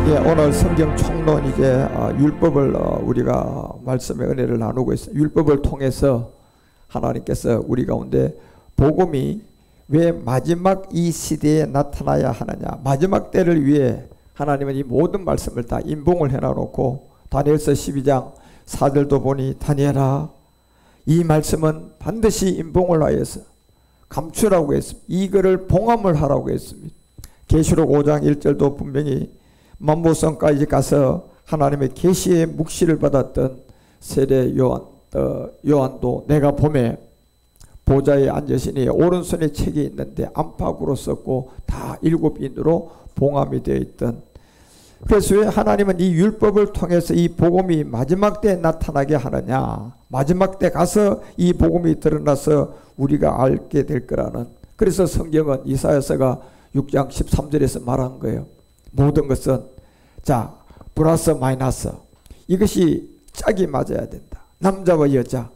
예, 오늘 성경 총론 이제 율법을 우리가 말씀의 은혜를 나누고 있어요. 율법을 통해서 하나님께서 우리 가운데 복음이 왜 마지막 이 시대에 나타나야 하느냐, 마지막 때를 위해 하나님은 이 모든 말씀을 다 인봉을 해놔놓고 다니엘서 12장 4절도 보니 다니엘아 이 말씀은 반드시 인봉을 하여서 감추라고 했습니다. 이거를 봉함을 하라고 했습니다. 계시록 5장 1절도 분명히 만보성까지 가서 하나님의 계시의 묵시를 받았던 세례 요한도 내가 봄에 보좌에 앉으시니 오른손에 책이 있는데 안팎으로 썼고 다 7인으로 봉함이 되어 있던. 그래서 왜 하나님은 이 율법을 통해서 이 복음이 마지막 때에 나타나게 하느냐, 마지막 때 가서 이 복음이 드러나서 우리가 알게 될 거라는. 그래서 성경은 이사야서가 6장 13절에서 말한 거예요. 모든 것은 자 플러스 마이너스 이것이 짝이 맞아야 된다. 남자와 여자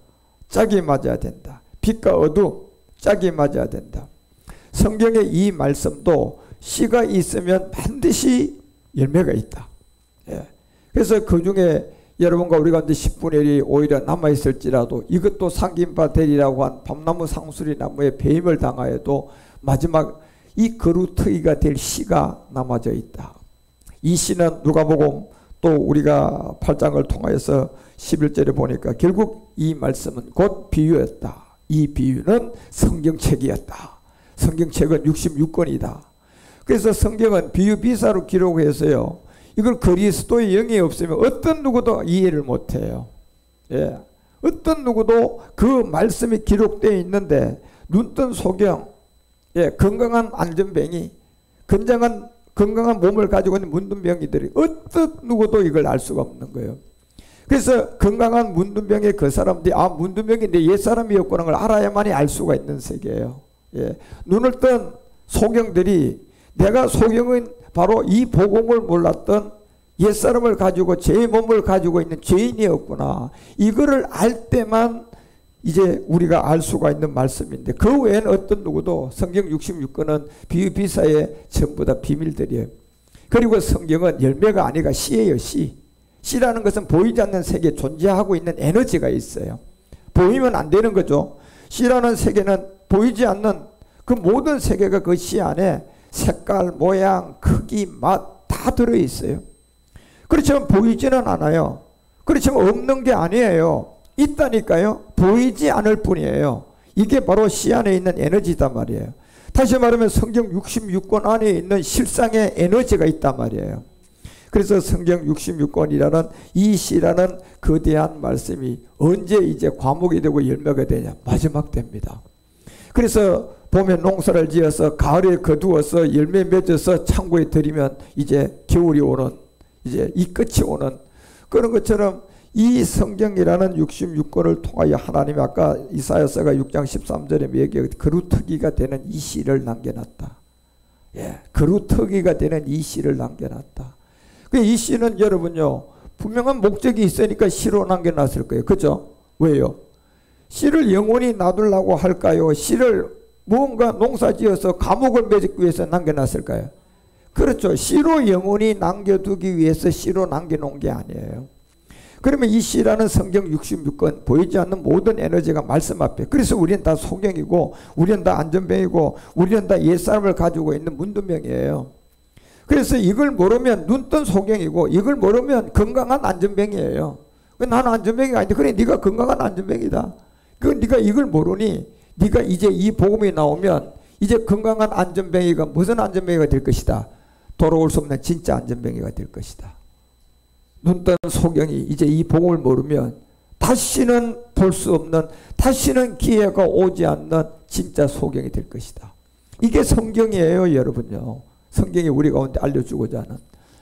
짝이 맞아야 된다. 빛과 어둠 짝이 맞아야 된다. 성경의 이 말씀도 씨가 있으면 반드시 열매가 있다. 예. 그래서 그 중에 여러분과 우리 가운데 10분의 1이 오히려 남아있을지라도 이것도 상김바 되리라고 한 밤나무 상수리 나무에 배임을 당하여도 마지막 이 거루터기가 될 씨가 남아져 있다. 이 씨는 누가복음 또 우리가 8장을 통하여서 11절에 보니까 결국 이 말씀은 곧 비유였다. 이 비유는 성경책이었다. 성경책은 66권이다. 그래서 성경은 비유 비사로 기록해서요. 이걸 그리스도의 영이 없으면 어떤 누구도 이해를 못해요. 예. 어떤 누구도 그 말씀이 기록되어 있는데 눈뜬 소경, 예, 건강한 안전뱅이, 건강한 몸을 가지고 있는 문둥병이들이 어떤 누구도 이걸 알 수가 없는 거예요. 그래서 건강한 문둥병의 그 사람들이 문둥병인데 옛사람이었구나 걸 알아야만이 알 수가 있는 세계예요. 예. 눈을 뜬 소경들이 내가 소경은 바로 이 복음을 몰랐던 옛사람을 가지고 제 몸을 가지고 있는 죄인이었구나. 이거를 알 때만 이제 우리가 알 수가 있는 말씀인데 그 외에는 어떤 누구도 성경 66권은 비유 비사의 전부 다 비밀들이에요. 그리고 성경은 열매가 아니라 씨예요. 씨. 씨라는 것은 보이지 않는 세계에 존재하고 있는 에너지가 있어요. 보이면 안 되는 거죠. 씨라는 세계는 보이지 않는 그 모든 세계가 그 씨 안에 색깔, 모양, 크기, 맛 다 들어있어요. 그렇지만 보이지는 않아요. 그렇지만 없는 게 아니에요. 있다니까요. 보이지 않을 뿐이에요. 이게 바로 씨 안에 있는 에너지단 말이에요. 다시 말하면 성경 66권 안에 있는 실상의 에너지가 있단 말이에요. 그래서 성경 66권이라는 이 씨라는 거대한 말씀이 언제 이제 과목이 되고 열매가 되냐? 마지막 때입니다. 그래서 봄에 농사를 지어서 가을에 거두어서 열매 맺어서 창고에 들이면 이제 겨울이 오는, 이제 이 끝이 오는 그런 것처럼 이 성경이라는 66권을 통하여 하나님이 아까 이사야서가 6장 13절에 얘기해 거루터기가 되는 이 씨를 남겨놨다. 예, 거루터기가 되는 이 씨를 남겨놨다. 이 씨는 여러분요 분명한 목적이 있으니까 씨로 남겨놨을 거예요. 그죠? 왜요? 씨를 영원히 놔두려고 할까요? 씨를 무언가 농사지어서 감옥을 맺기 위해서 남겨놨을까요? 그렇죠. 씨로 영원히 남겨두기 위해서 씨로 남겨놓은 게 아니에요. 그러면 이 씨라는 성경 66권 보이지 않는 모든 에너지가 말씀 앞에. 그래서 우리는 다 소경이고 우리는 다 안전병이고 우리는 다 옛사람을 가지고 있는 문둥병이에요. 그래서 이걸 모르면 눈뜬 소경이고 이걸 모르면 건강한 안전병이에요. 나는 안전병이 아닌데 그래 네가 건강한 안전병이다. 네가 이걸 모르니 네가 이제 이 복음이 나오면 이제 건강한 안전병이가 무슨 안전병이가 될 것이다. 돌아올 수 없는 진짜 안전병이가 될 것이다. 눈뜬 소경이 이제 이 복음을 모르면 다시는 볼 수 없는, 다시는 기회가 오지 않는 진짜 소경이 될 것이다. 이게 성경이에요, 여러분요. 성경이 우리 가운데 알려주고자 하는.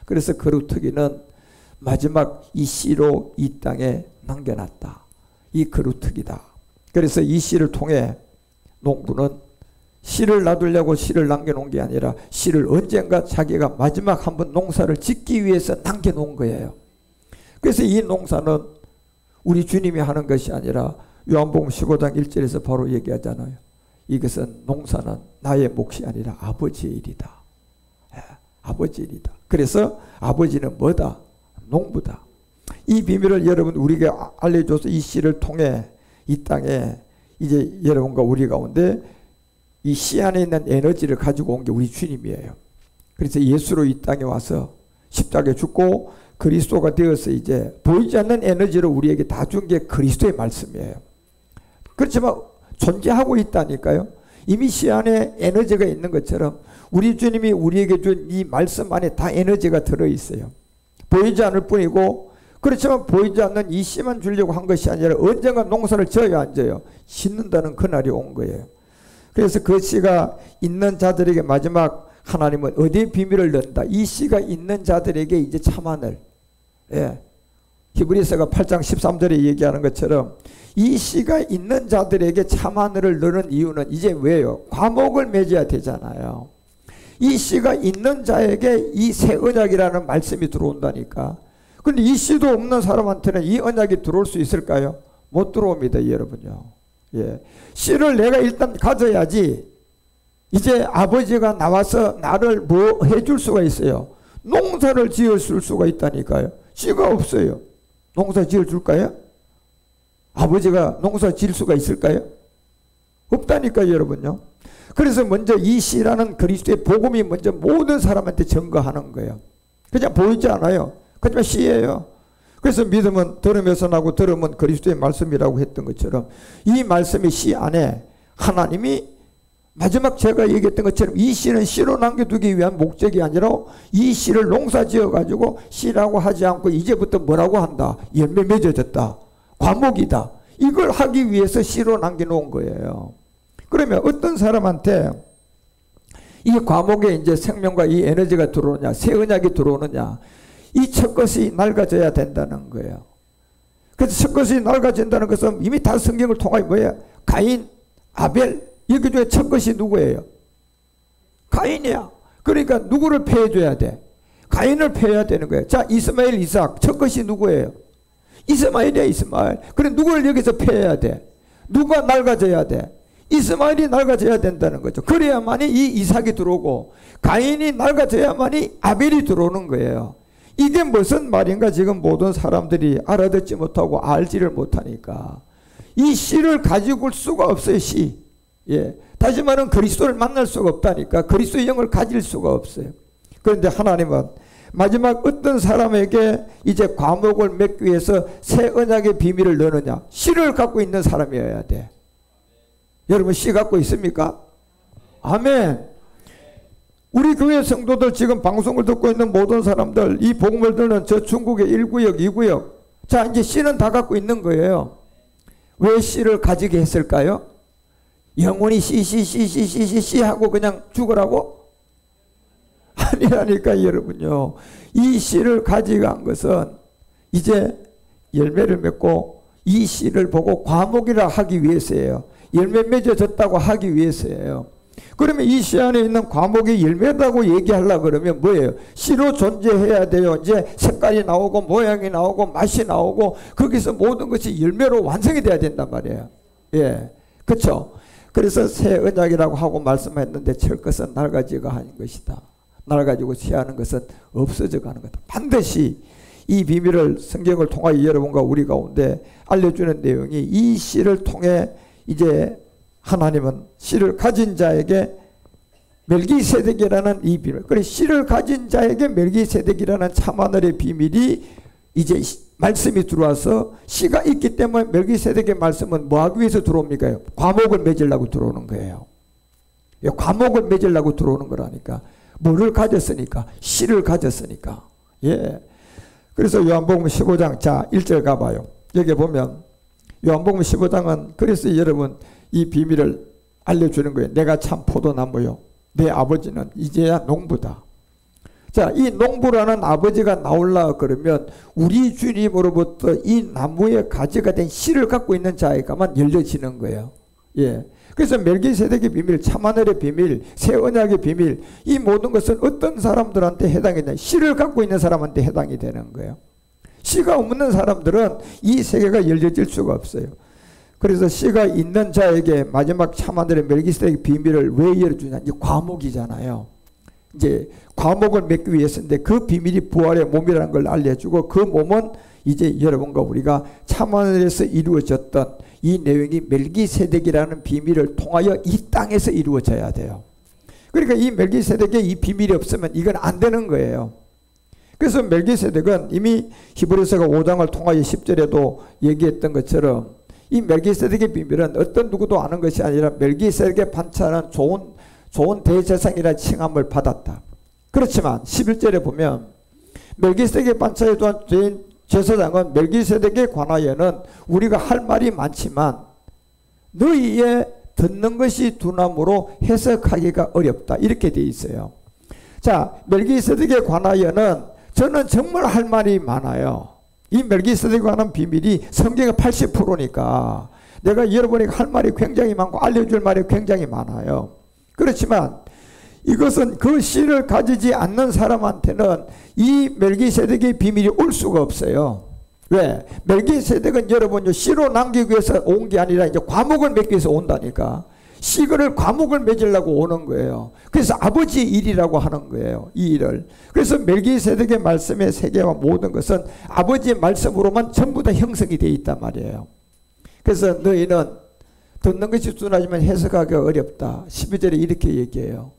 그래서 거루터기는 마지막 이 씨로 이 땅에 남겨놨다. 이 거루터기다. 그래서 이 씨를 통해 농부는 씨를 놔두려고 씨를 남겨놓은 게 아니라 씨를 언젠가 자기가 마지막 한번 농사를 짓기 위해서 남겨놓은 거예요. 그래서 이 농사는 우리 주님이 하는 것이 아니라 요한복음 15장 1절에서 바로 얘기하잖아요. 이것은 농사는 나의 몫이 아니라 아버지의 일이다. 아버지이다. 그래서 아버지는 뭐다? 농부다. 이 비밀을 여러분 우리에게 알려줘서 이 씨를 통해 이 땅에 이제 여러분과 우리 가운데 이 씨 안에 있는 에너지를 가지고 온 게 우리 주님이에요. 그래서 예수로 이 땅에 와서 십자가에 죽고 그리스도가 되어서 이제 보이지 않는 에너지를 우리에게 다 준 게 그리스도의 말씀이에요. 그렇지만 존재하고 있다니까요. 이미 씨 안에 에너지가 있는 것처럼 우리 주님이 우리에게 준 이 말씀 안에 다 에너지가 들어있어요. 보이지 않을 뿐이고, 그렇지만 보이지 않는 이 씨만 주려고 한 것이 아니라 언젠가 농사를 지어야 안 져요. 짓는다는 그날이 온 거예요. 그래서 그 씨가 있는 자들에게 마지막 하나님은 어디에 비밀을 넣는다? 이 씨가 있는 자들에게 이제 참하늘. 예. 히브리서가 8장 13절에 얘기하는 것처럼 이 씨가 있는 자들에게 참하늘을 넣는 이유는 이제 왜요? 과목을 맺어야 되잖아요. 이 씨가 있는 자에게 이 새 언약이라는 말씀이 들어온다니까. 근데 이 씨도 없는 사람한테는 이 언약이 들어올 수 있을까요? 못 들어옵니다, 여러분요. 예. 씨를 내가 일단 가져야지 이제 아버지가 나와서 나를 뭐 해줄 수가 있어요? 농사를 지을 수가 있다니까요. 씨가 없어요. 농사 지을 줄까요? 아버지가 농사 지을 수가 있을까요? 없다니까요, 여러분요. 그래서 먼저 이 씨라는 그리스도의 복음이 먼저 모든 사람한테 증거하는 거예요. 그냥 보이지 않아요. 그냥 씨예요. 그래서 믿음은 들으면서 나고 들으면 그리스도의 말씀이라고 했던 것처럼 이 말씀의 씨 안에 하나님이 마지막 제가 얘기했던 것처럼 이 씨는 씨로 남겨두기 위한 목적이 아니라 이 씨를 농사 지어가지고 씨라고 하지 않고 이제부터 뭐라고 한다? 열매 맺어졌다. 과목이다. 이걸 하기 위해서 씨로 남겨놓은 거예요. 그러면 어떤 사람한테 이 과목에 이제 생명과 이 에너지가 들어오느냐, 새 언약이 들어오느냐, 이 첫 것이 낡아져야 된다는 거예요. 그래서 첫 것이 낡아진다는 것은 이미 다 성경을 통하여 뭐예요? 가인, 아벨, 여기 중에 첫 것이 누구예요? 가인이야. 그러니까 누구를 패해줘야 돼? 가인을 패해야 되는 거예요. 자, 이스마엘, 이삭, 첫 것이 누구예요? 이스마엘이야, 이스마엘. 그래, 누구를 여기서 패해야 돼? 누가 낡아져야 돼? 이스마엘이 낡아져야 된다는 거죠. 그래야만이 이 이삭이 들어오고, 가인이 낡아져야만이 아벨이 들어오는 거예요. 이게 무슨 말인가 지금 모든 사람들이 알아듣지 못하고 알지를 못하니까 이 씨를 가지고 올 수가 없어요. 씨. 예. 다시 말하면 그리스도를 만날 수가 없다니까. 그리스도의 영을 가질 수가 없어요. 그런데 하나님은 마지막 어떤 사람에게 이제 과목을 맺기 위해서 새 언약의 비밀을 넣느냐? 씨를 갖고 있는 사람이어야 돼. 여러분 씨 갖고 있습니까? 아멘. 우리 교회 성도들 지금 방송을 듣고 있는 모든 사람들 이 복음을 듣는 저 중국의 1구역 2구역 자 이제 씨는 다 갖고 있는 거예요. 왜 씨를 가지게 했을까요? 영원히 씨 하고 그냥 죽으라고? 아니라니까 여러분요. 이 씨를 가져간 것은 이제 열매를 맺고 이 씨를 보고 과목이라 하기 위해서예요. 열매 맺어졌다고 하기 위해서예요. 그러면 이 씨 안에 있는 과목이 열매다고 얘기하려고 그러면 뭐예요? 씨로 존재해야 돼요. 이제 색깔이 나오고 모양이 나오고 맛이 나오고 거기서 모든 것이 열매로 완성이 돼야 된단 말이에요. 예, 그렇죠? 그래서 새 언약이라고 하고 말씀했는데 첫 것은 낡아지고 하는 것이다. 낡아지고 취하는 것은 없어져 가는 것이다. 반드시 이 비밀을 성경을 통하여 여러분과 우리 가운데 알려주는 내용이 이 씨를 통해 이제 하나님은 씨를 가진 자에게 멜기세덱이라는 이 비밀, 그래 씨를 가진 자에게 멜기세덱이라는 참하늘의 비밀이 이제 말씀이 들어와서 씨가 있기 때문에 멜기세덱의 말씀은 뭐 하기 위해서 들어옵니까? 과목을 맺으려고 들어오는 거예요. 과목을 맺으려고 들어오는 거라니까. 뭐를 가졌으니까? 씨를 가졌으니까. 예. 그래서 요한복음 15장 자 1절 가봐요. 여기 보면 요한복음 15장은 그래서 여러분 이 비밀을 알려주는 거예요. 내가 참 포도나무요. 내 아버지는 이제야 농부다. 자, 이 농부라는 아버지가 나오려고 그러면 우리 주님으로부터 이 나무의 가지가 된 씨를 갖고 있는 자에게만 열려지는 거예요. 예. 그래서 멜기세덱의 비밀, 참하늘의 비밀, 새 언약의 비밀, 이 모든 것은 어떤 사람들한테 해당이 되냐? 씨를 갖고 있는 사람한테 해당이 되는 거예요. 씨가 없는 사람들은 이 세계가 열려질 수가 없어요. 그래서 씨가 있는 자에게 마지막 참하늘의 멜기세덱의 비밀을 왜 열어주냐? 이 과목이잖아요. 이제 과목을 맺기 위해서인데 그 비밀이 부활의 몸이라는 걸 알려주고 그 몸은 이제 여러분과 우리가 참하늘에서 이루어졌던 이 내용이 멜기세덱이라는 비밀을 통하여 이 땅에서 이루어져야 돼요. 그러니까 이 멜기세덱의 이 비밀이 없으면 이건 안 되는 거예요. 그래서 멜기세덱은 이미 히브리서가 5장을 통하여 10절에도 얘기했던 것처럼 이 멜기세덱의 비밀은 어떤 누구도 아는 것이 아니라 멜기세덱의 반차는 좋은 대제사장이라는 칭함을 받았다. 그렇지만 11절에 보면 멜기세덱의 반차에 또한 제사장은 멜기세덱에 관하여는 우리가 할 말이 많지만 너희의 듣는 것이 두나무로 해석하기가 어렵다. 이렇게 돼 있어요. 자, 멜기세덱에 관하여는 저는 정말 할 말이 많아요. 이 멜기세덱에 관한 비밀이 성경의 80%니까 내가 여러분에게 할 말이 굉장히 많고 알려줄 말이 굉장히 많아요. 그렇지만 이것은 그 씨를 가지지 않는 사람한테는 이 멜기세덱의 비밀이 올 수가 없어요. 왜? 멜기세덱은 여러분 씨로 남기기 위해서 온 게 아니라 이제 과목을 맺기 위해서 온다니까. 씨를 과목을 맺으려고 오는 거예요. 그래서 아버지 일이라고 하는 거예요. 이 일을. 그래서 멜기세덱의 말씀의 세계와 모든 것은 아버지의 말씀으로만 전부 다 형성이 되어 있단 말이에요. 그래서 너희는 듣는 것이 둔하지만 해석하기가 어렵다. 12절에 이렇게 얘기해요.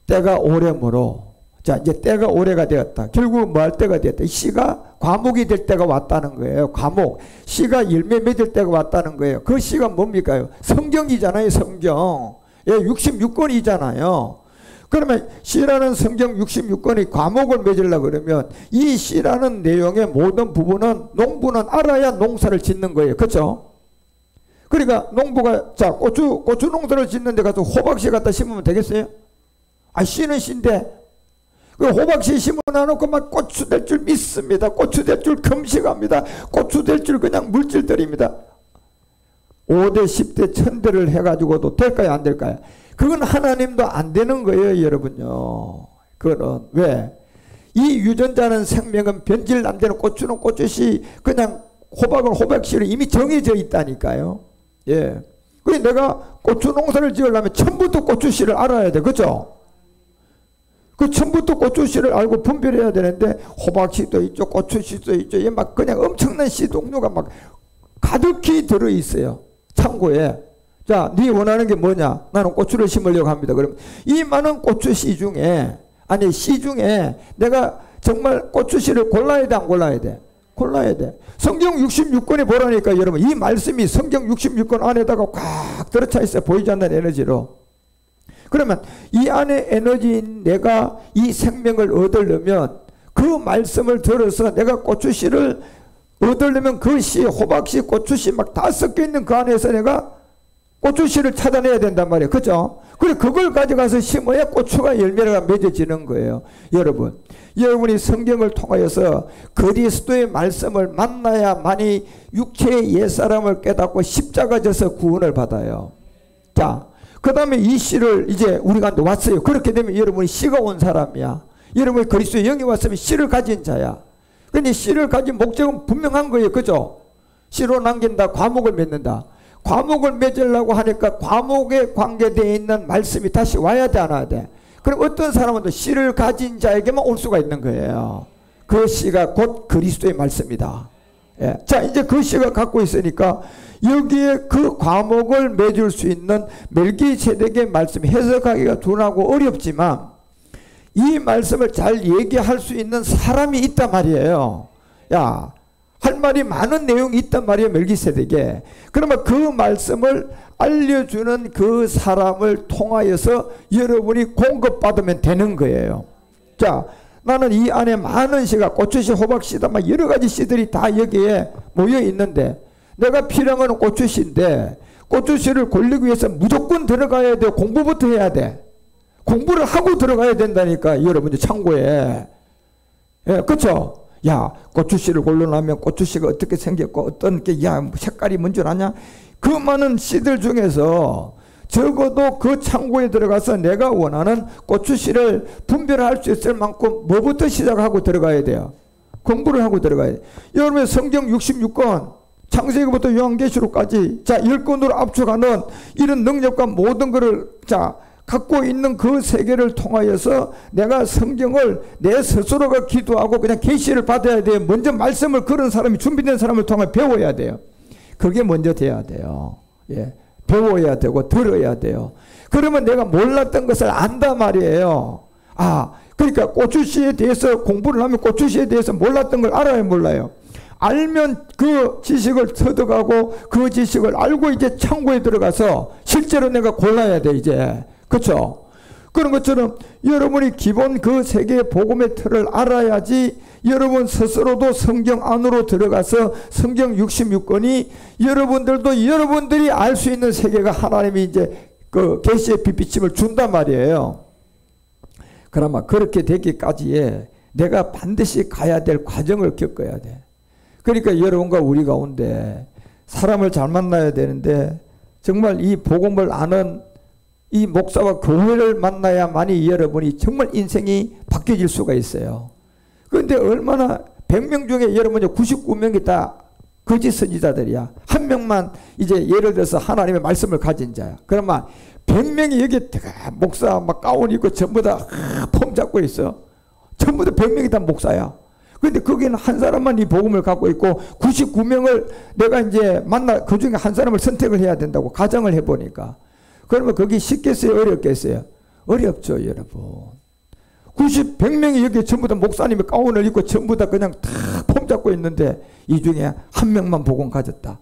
때가 오래므로, 자 이제 때가 오래가 되었다. 결국 뭐 할 때가 되었다. 씨가 과목이 될 때가 왔다는 거예요. 과목. 씨가 열매 맺을 때가 왔다는 거예요. 그 씨가 뭡니까? 성경이잖아요. 성경. 예, 66권이잖아요. 그러면 씨라는 성경 66권이 과목을 맺으려고 그러면 이 씨라는 내용의 모든 부분은 농부는 알아야 농사를 짓는 거예요. 그렇죠? 그러니까 농부가 자 고추 농사를 짓는데 가서 호박씨 갖다 심으면 되겠어요? 아, 씨는 씨인데 그 호박씨 심어놔놓고 막 고추 될 줄 믿습니다. 고추 될 줄 금식합니다. 고추 될 줄 그냥 물질들입니다. 5대 10대 1000대를 해가지고도 될까요? 안 될까요? 그건 하나님도 안 되는 거예요. 여러분요. 그거는 왜? 이 유전자는 생명은 변질 안 되는 고추는 고추씨 그냥 호박은 호박씨로 이미 정해져 있다니까요. 예. 그래 내가 고추 농사를 지으려면 처음부터 고추씨를 알아야 돼. 그죠? 그 처음부터 고추씨를 알고 분별해야 되는데 호박씨도 있죠. 고추씨도 있죠. 이게 막 그냥 엄청난 씨 종류가 막 가득히 들어있어요. 창고에. 자, 네 원하는 게 뭐냐? 나는 고추를 심으려고 합니다. 그러면 이 많은 고추씨 중에 아니 씨 중에 내가 정말 고추씨를 골라야 돼? 안 골라야 돼? 골라야 돼. 성경 66권에 보라니까 여러분 이 말씀이 성경 66권 안에다가 꽉 들어차 있어요. 보이지 않는 에너지로. 그러면 이 안에 에너지인 내가 이 생명을 얻으려면 그 말씀을 들어서 내가 고추씨를 얻으려면 그 씨, 호박씨, 고추씨 막 다 섞여 있는 그 안에서 내가 고추씨를 찾아내야 된단 말이에요. 그죠? 그래 그걸 가져가서 심어야 고추가 열매가 맺어지는 거예요. 여러분이 성경을 통하여서 그리스도의 말씀을 만나야만이 육체의 옛사람을 깨닫고 십자가 져서 구원을 받아요. 자, 그 다음에 이 씨를 이제 우리가 왔어요. 그렇게 되면 여러분이 씨가 온 사람이야. 여러분이 그리스도의 영이 왔으면 씨를 가진 자야. 근데 씨를 가진 목적은 분명한 거예요. 그죠? 씨로 남긴다. 과목을 맺는다. 과목을 맺으려고 하니까 과목에 관계되어 있는 말씀이 다시 와야 돼, 안 와야 돼? 그럼 어떤 사람은 또 씨를 가진 자에게만 올 수가 있는 거예요. 그 씨가 곧 그리스도의 말씀이다. 예. 자, 이제 그 씨가 갖고 있으니까 여기에 그 과목을 맺을 수 있는 멜기세덱의 말씀 해석하기가 둔하고 어렵지만 이 말씀을 잘 얘기할 수 있는 사람이 있단 말이에요. 야, 할 말이 많은 내용이 있단 말이에요. 멜기세덱에. 그러면 그 말씀을 알려주는 그 사람을 통하여서 여러분이 공급받으면 되는 거예요. 자, 나는 이 안에 많은 씨가 고추씨, 호박씨다 막 여러 가지 씨들이 다 여기에 모여 있는데 내가 필요한 거는 고추씨인데 고추씨를 골리기 위해서 무조건 들어가야 돼. 공부부터 해야 돼. 공부를 하고 들어가야 된다니까 여러분들 창고에. 예, 그쵸? 야, 고추씨를 골라놓으면 고추씨가 어떻게 생겼고 어떤 게 야 색깔이 뭔지 아냐? 그 많은 씨들 중에서 적어도 그 창고에 들어가서 내가 원하는 고추씨를 분별할 수 있을 만큼 뭐부터 시작하고 들어가야 돼요? 공부를 하고 들어가야 돼요. 여러분 성경 66권 창세기부터 요한계시록까지 자 10권으로 압축하는 이런 능력과 모든 것을 자 갖고 있는 그 세계를 통하여서 내가 성경을 내 스스로가 기도하고 그냥 계시를 받아야 돼요. 먼저 말씀을 그런 사람이 준비된 사람을 통해 배워야 돼요. 그게 먼저 돼야 돼요. 예. 배워야 되고 들어야 돼요. 그러면 내가 몰랐던 것을 안단 말이에요. 아, 그러니까 고추씨에 대해서 공부를 하면 고추씨에 대해서 몰랐던 걸 알아야 몰라요. 알면 그 지식을 터득하고 그 지식을 알고 이제 창고에 들어가서 실제로 내가 골라야 돼 이제. 그렇죠? 그런 것처럼 여러분이 기본 그 세계의 복음의 틀을 알아야지 여러분 스스로도 성경 안으로 들어가서 성경 66권이 여러분들도 여러분들이 알 수 있는 세계가 하나님이 이제 그 계시의 빛비침을 준단 말이에요. 그러면 그렇게 되기까지에 내가 반드시 가야 될 과정을 겪어야 돼. 그러니까 여러분과 우리 가운데 사람을 잘 만나야 되는데 정말 이 복음을 아는 이 목사와 교회를 만나야만이 여러분이 정말 인생이 바뀌어질 수가 있어요. 그런데 얼마나 100명 중에 여러분이 99명이 다 거짓 선지자들이야. 한 명만 이제 예를 들어서 하나님의 말씀을 가진 자야. 그러면 100명이 여기 목사 막 가운 입고 전부 다 폼 잡고 있어. 전부 다 100명이 다 목사야. 근데 거기는 한 사람만 이 복음을 갖고 있고 99명을 내가 이제 만나 그 중에 한 사람을 선택을 해야 된다고 가정을 해보니까 그러면 거기 쉽겠어요? 어렵겠어요? 어렵죠 여러분. 100명이 여기 전부 다 목사님이 가운을 입고 전부 다 그냥 다 폼 잡고 있는데 이 중에 한 명만 복음 가졌다.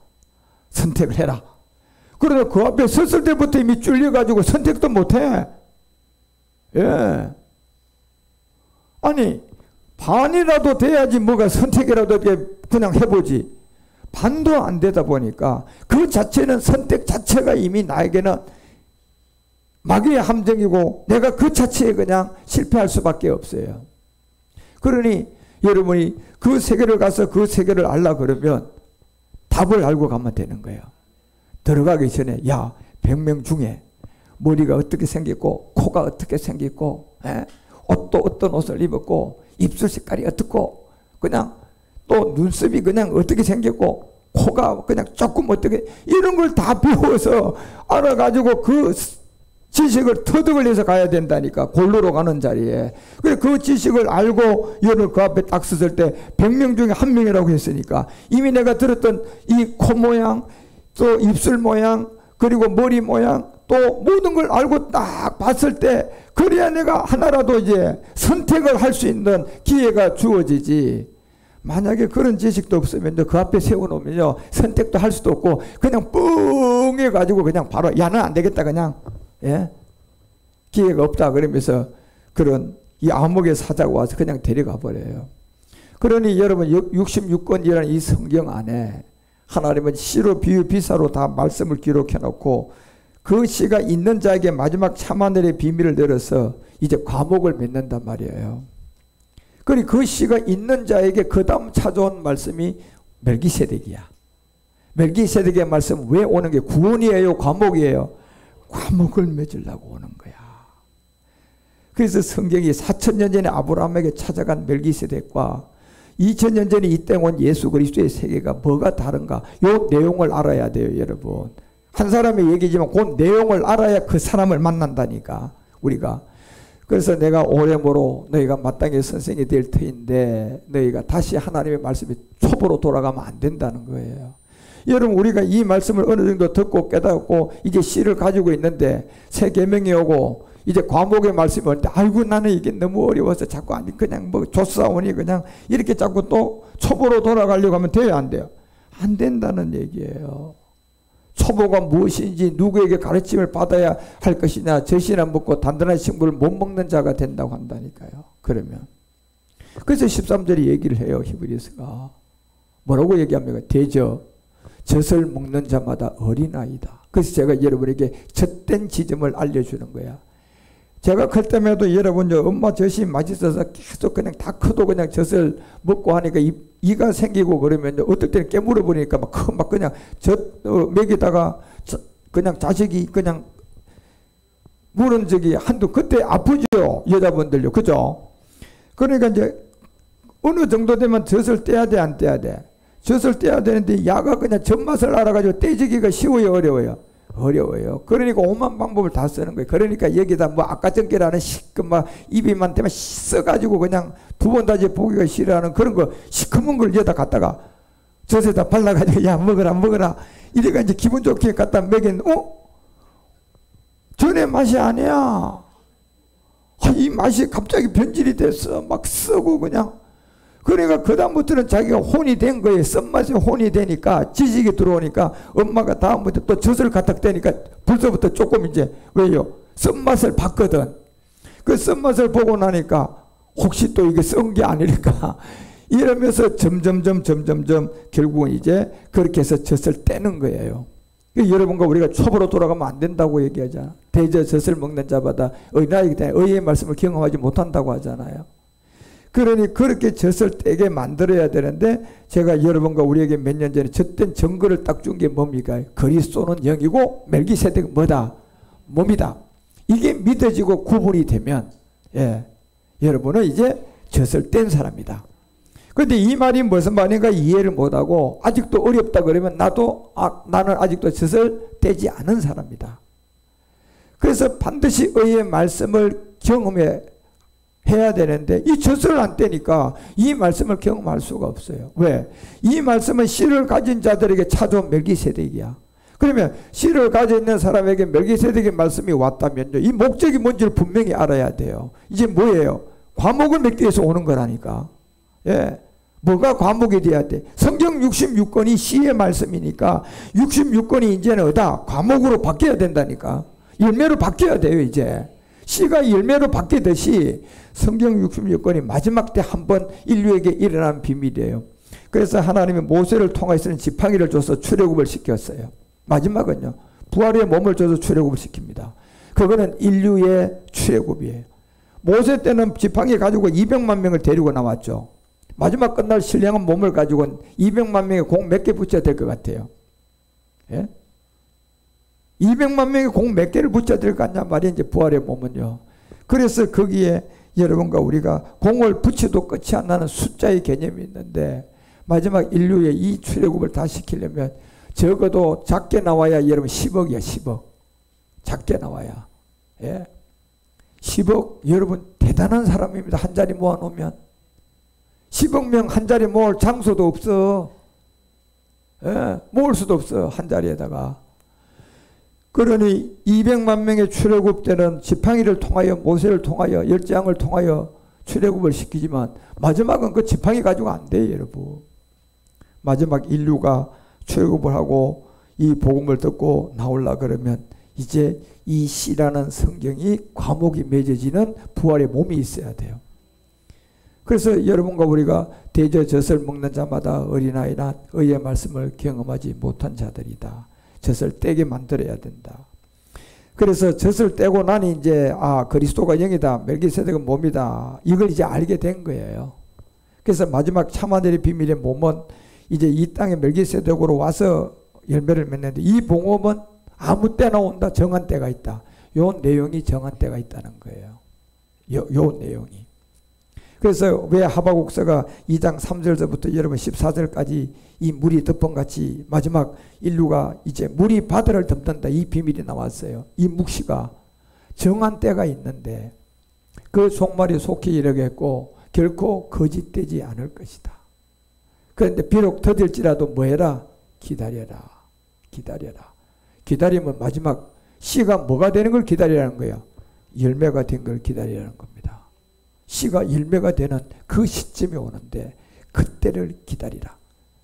선택을 해라. 그러다 그 앞에 섰을 때부터 이미 쫄려가지고 선택도 못해. 예. 아니 반이라도 돼야지 뭐가 선택이라도 그냥 해보지. 반도 안 되다 보니까 그 자체는 선택 자체가 이미 나에게는 마귀의 함정이고 내가 그 자체에 그냥 실패할 수밖에 없어요. 그러니 여러분이 그 세계를 가서 그 세계를 알라 그러면 답을 알고 가면 되는 거예요. 들어가기 전에 야 100명 중에 머리가 어떻게 생겼고 코가 어떻게 생겼고 옷도 어떤 옷을 입었고 입술 색깔이 어떻고 그냥 또 눈썹이 그냥 어떻게 생겼고 코가 그냥 조금 어떻게 이런 걸 다 배워서 알아가지고 그 지식을 터득을 해서 가야 된다니까. 골로로 가는 자리에. 그 지식을 알고 여러분 그 앞에 딱 섰을 때 100명 중에 한 명이라고 했으니까 이미 내가 들었던 이 코 모양 또 입술 모양 그리고 머리 모양 또 모든 걸 알고 딱 봤을 때 그래야 내가 하나라도 이제 선택을 할 수 있는 기회가 주어지지. 만약에 그런 지식도 없으면 그 앞에 세워놓으면요 선택도 할 수도 없고 그냥 뻥 해가지고 그냥 바로 야는 안 되겠다 그냥 예? 기회가 없다 그러면서 그런 이 암흑의 사자가 와서 그냥 데려가 버려요. 그러니 여러분 66권이라는 이 성경 안에 하나님은 시로 비유 비사로 다 말씀을 기록해 놓고 그 시가 있는 자에게 마지막 참하늘의 비밀을 내려서 이제 과목을 맺는단 말이에요. 그리고 그 시가 있는 자에게 그 다음 찾아온 말씀이 멜기세덱이야. 멜기세덱의 말씀 왜 오는 게 구원이에요? 과목이에요? 과목을 맺으려고 오는 거야. 그래서 성경이 4000년 전에 아브라함에게 찾아간 멜기세덱과 2000년 전에 이 땅 온 예수 그리스도의 세계가 뭐가 다른가? 요 내용을 알아야 돼요 여러분. 한 사람의 얘기지만 그 내용을 알아야 그 사람을 만난다니까 우리가. 그래서 내가 오래모로 너희가 마땅히 선생이 될 터인데 너희가 다시 하나님의 말씀에 초보로 돌아가면 안 된다는 거예요. 여러분 우리가 이 말씀을 어느 정도 듣고 깨닫고 이제 씨를 가지고 있는데 새 계명이 오고 이제 과목의 말씀이 오는데 아이고 나는 이게 너무 어려워서 자꾸 아니 그냥 뭐 조사오니 그냥 이렇게 자꾸 또 초보로 돌아가려고 하면 돼요 안 돼요? 안 된다는 얘기예요. 초보가 무엇인지 누구에게 가르침을 받아야 할 것이냐 젖이나 먹고 단단한 식물을 못 먹는 자가 된다고 한다니까요. 그러면 그래서 13절이 얘기를 해요. 히브리서가 뭐라고 얘기합니까? 대저 젖을 먹는 자마다 어린아이다. 그래서 제가 여러분에게 젖된 지점을 알려주는 거야. 제가 클 때마다 여러분 엄마 젖이 맛있어서 계속 그냥 다 커도 그냥 젖을 먹고 하니까 이가 생기고 그러면 어떨 때는 깨물어 버리니까 막 그냥 젖 먹이다가 그냥 자식이 그냥 물은 적이 한두 그때 아프죠 여자분들요. 그죠? 그러니까 이제 어느 정도 되면 젖을 떼야 돼 안 떼야 돼? 젖을 떼야 되는데 야가 그냥 젖맛을 알아가지고 떼지기가 쉬워요 어려워요? 어려워요. 그러니까 오만 방법을 다 쓰는 거예요. 그러니까 여기다 뭐 아까 전께라는 시커먼 입에만 대면 써가지고 그냥 두 번 다시 보기가 싫어하는 그런 거 시커먼 걸 여기다 갖다가 젖에다 발라가지고 야 먹어라 먹어라 이래가 이제 기분 좋게 갖다 먹였는데 전에 맛이 아니야. 이 맛이 갑자기 변질이 됐어. 막 쓰고 그냥. 그러니까 그다음부터는 자기가 혼이 된 거예요. 쓴맛이 혼이 되니까 지식이 들어오니까 엄마가 다음부터 또 젖을 갖다대니까 벌써부터 조금 이제 왜요? 쓴맛을 봤거든. 그 쓴맛을 보고 나니까 혹시 또 이게 쓴 게 아니니까 이러면서 점점점 결국은 이제 그렇게 해서 젖을 떼는 거예요. 여러분과 우리가 초보로 돌아가면 안 된다고 얘기하잖아. 대저 젖을 먹는 자마다 어린아이기 때문에 의의 말씀을 경험하지 못한다고 하잖아요. 그러니 그렇게 젖을 떼게 만들어야 되는데 제가 여러분과 우리에게 몇 년 전에 젖된 증거를 딱 준 게 뭡니까? 그리스도는 영이고 멜기세덱은 뭐다? 몸이다. 이게 믿어지고 구분이 되면 여러분은 이제 젖을 뗀 사람이다. 그런데 이 말이 무슨 말인가 이해를 못하고 아직도 어렵다 그러면 나는 아직도 젖을 떼지 않은 사람이다. 그래서 반드시 의의 말씀을 경험해 해야 되는데 이 젖을 안 떼니까 이 말씀을 경험할 수가 없어요. 왜? 이 말씀은 씨를 가진 자들에게 찾아온 멜기세덱이야. 그러면 씨를 가지고 있는 사람에게 멜기세덱의 말씀이 왔다면요. 이 목적이 뭔지를 분명히 알아야 돼요. 이제 뭐예요? 과목을 맺기 위해서 오는 거라니까. 뭐가 과목이 돼야 돼? 성경 66권이 씨의 말씀이니까 66권이 이제는 어디다? 과목으로 바뀌어야 된다니까. 열매로 바뀌어야 돼요 이제. 씨가 열매로 바뀌듯이 성경 66권이 마지막 때 한 번 인류에게 일어난 비밀이에요. 그래서 하나님이 모세를 통해서는 지팡이를 줘서 출애굽을 시켰어요. 마지막은요. 부활의 몸을 줘서 출애굽을 시킵니다. 그거는 인류의 출애굽이에요. 모세 때는 지팡이 가지고 200만 명을 데리고 나왔죠. 마지막 끝날 신령한 몸을 가지고는 200만 명의 공 몇 개 붙여야 될 것 같아요. 200만 명의 공 몇 개를 붙여야 될 것 같냐 말이에요. 이제 부활의 몸은요. 그래서 거기에 여러분과 우리가 공을 붙여도 끝이 안 나는 숫자의 개념이 있는데 마지막 인류의 이 출애굽을 다 시키려면 적어도 작게 나와야 여러분 10억이야 10억. 작게 나와야. 10억 여러분 대단한 사람입니다. 한 자리 모아놓으면 10억 명 한 자리 모을 장소도 없어. 모을 수도 없어 한 자리에다가. 그러니 200만 명의 출애굽 때는 지팡이를 통하여 모세를 통하여 열장을 통하여 출애굽을 시키지만 마지막은 그 지팡이 가지고 안 돼요 여러분. 마지막 인류가 출애굽을 하고 이 복음을 듣고 나올라 그러면 이제 이 씨라는 성경이 과목이 맺어지는 부활의 몸이 있어야 돼요. 그래서 여러분과 우리가 대저 젖을 먹는 자마다 어린아이나 의의 말씀을 경험하지 못한 자들이다. 젖을 떼게 만들어야 된다. 그래서 젖을 떼고 나니 이제 그리스도가 영이다. 멜기세덱은 몸이다. 이걸 이제 알게 된 거예요. 그래서 마지막 참아내리 비밀의 몸은 이제 이 땅에 멜기세덱으로 와서 열매를 맺는데 이 봉업은 아무 때나 온다. 정한 때가 있다. 요 내용이 정한 때가 있다는 거예요. 요 내용이. 그래서 왜 하박국서가 2장 3절부터 여러분 14절까지 이 물이 덮번같이 마지막 인류가 이제 물이 바다를 덮는다 이 비밀이 나왔어요. 이 묵시가 정한 때가 있는데 그 속말이 속히 이르겠고 결코 거짓되지 않을 것이다. 그런데 비록 더딜지라도 뭐해라? 기다려라. 기다려라. 기다리면 마지막 씨가 뭐가 되는 걸 기다리라는 거야. 열매가 된 걸 기다리라는 겁니다. 씨가 열매가 되는 그 시점이 오는데 그때를 기다리라.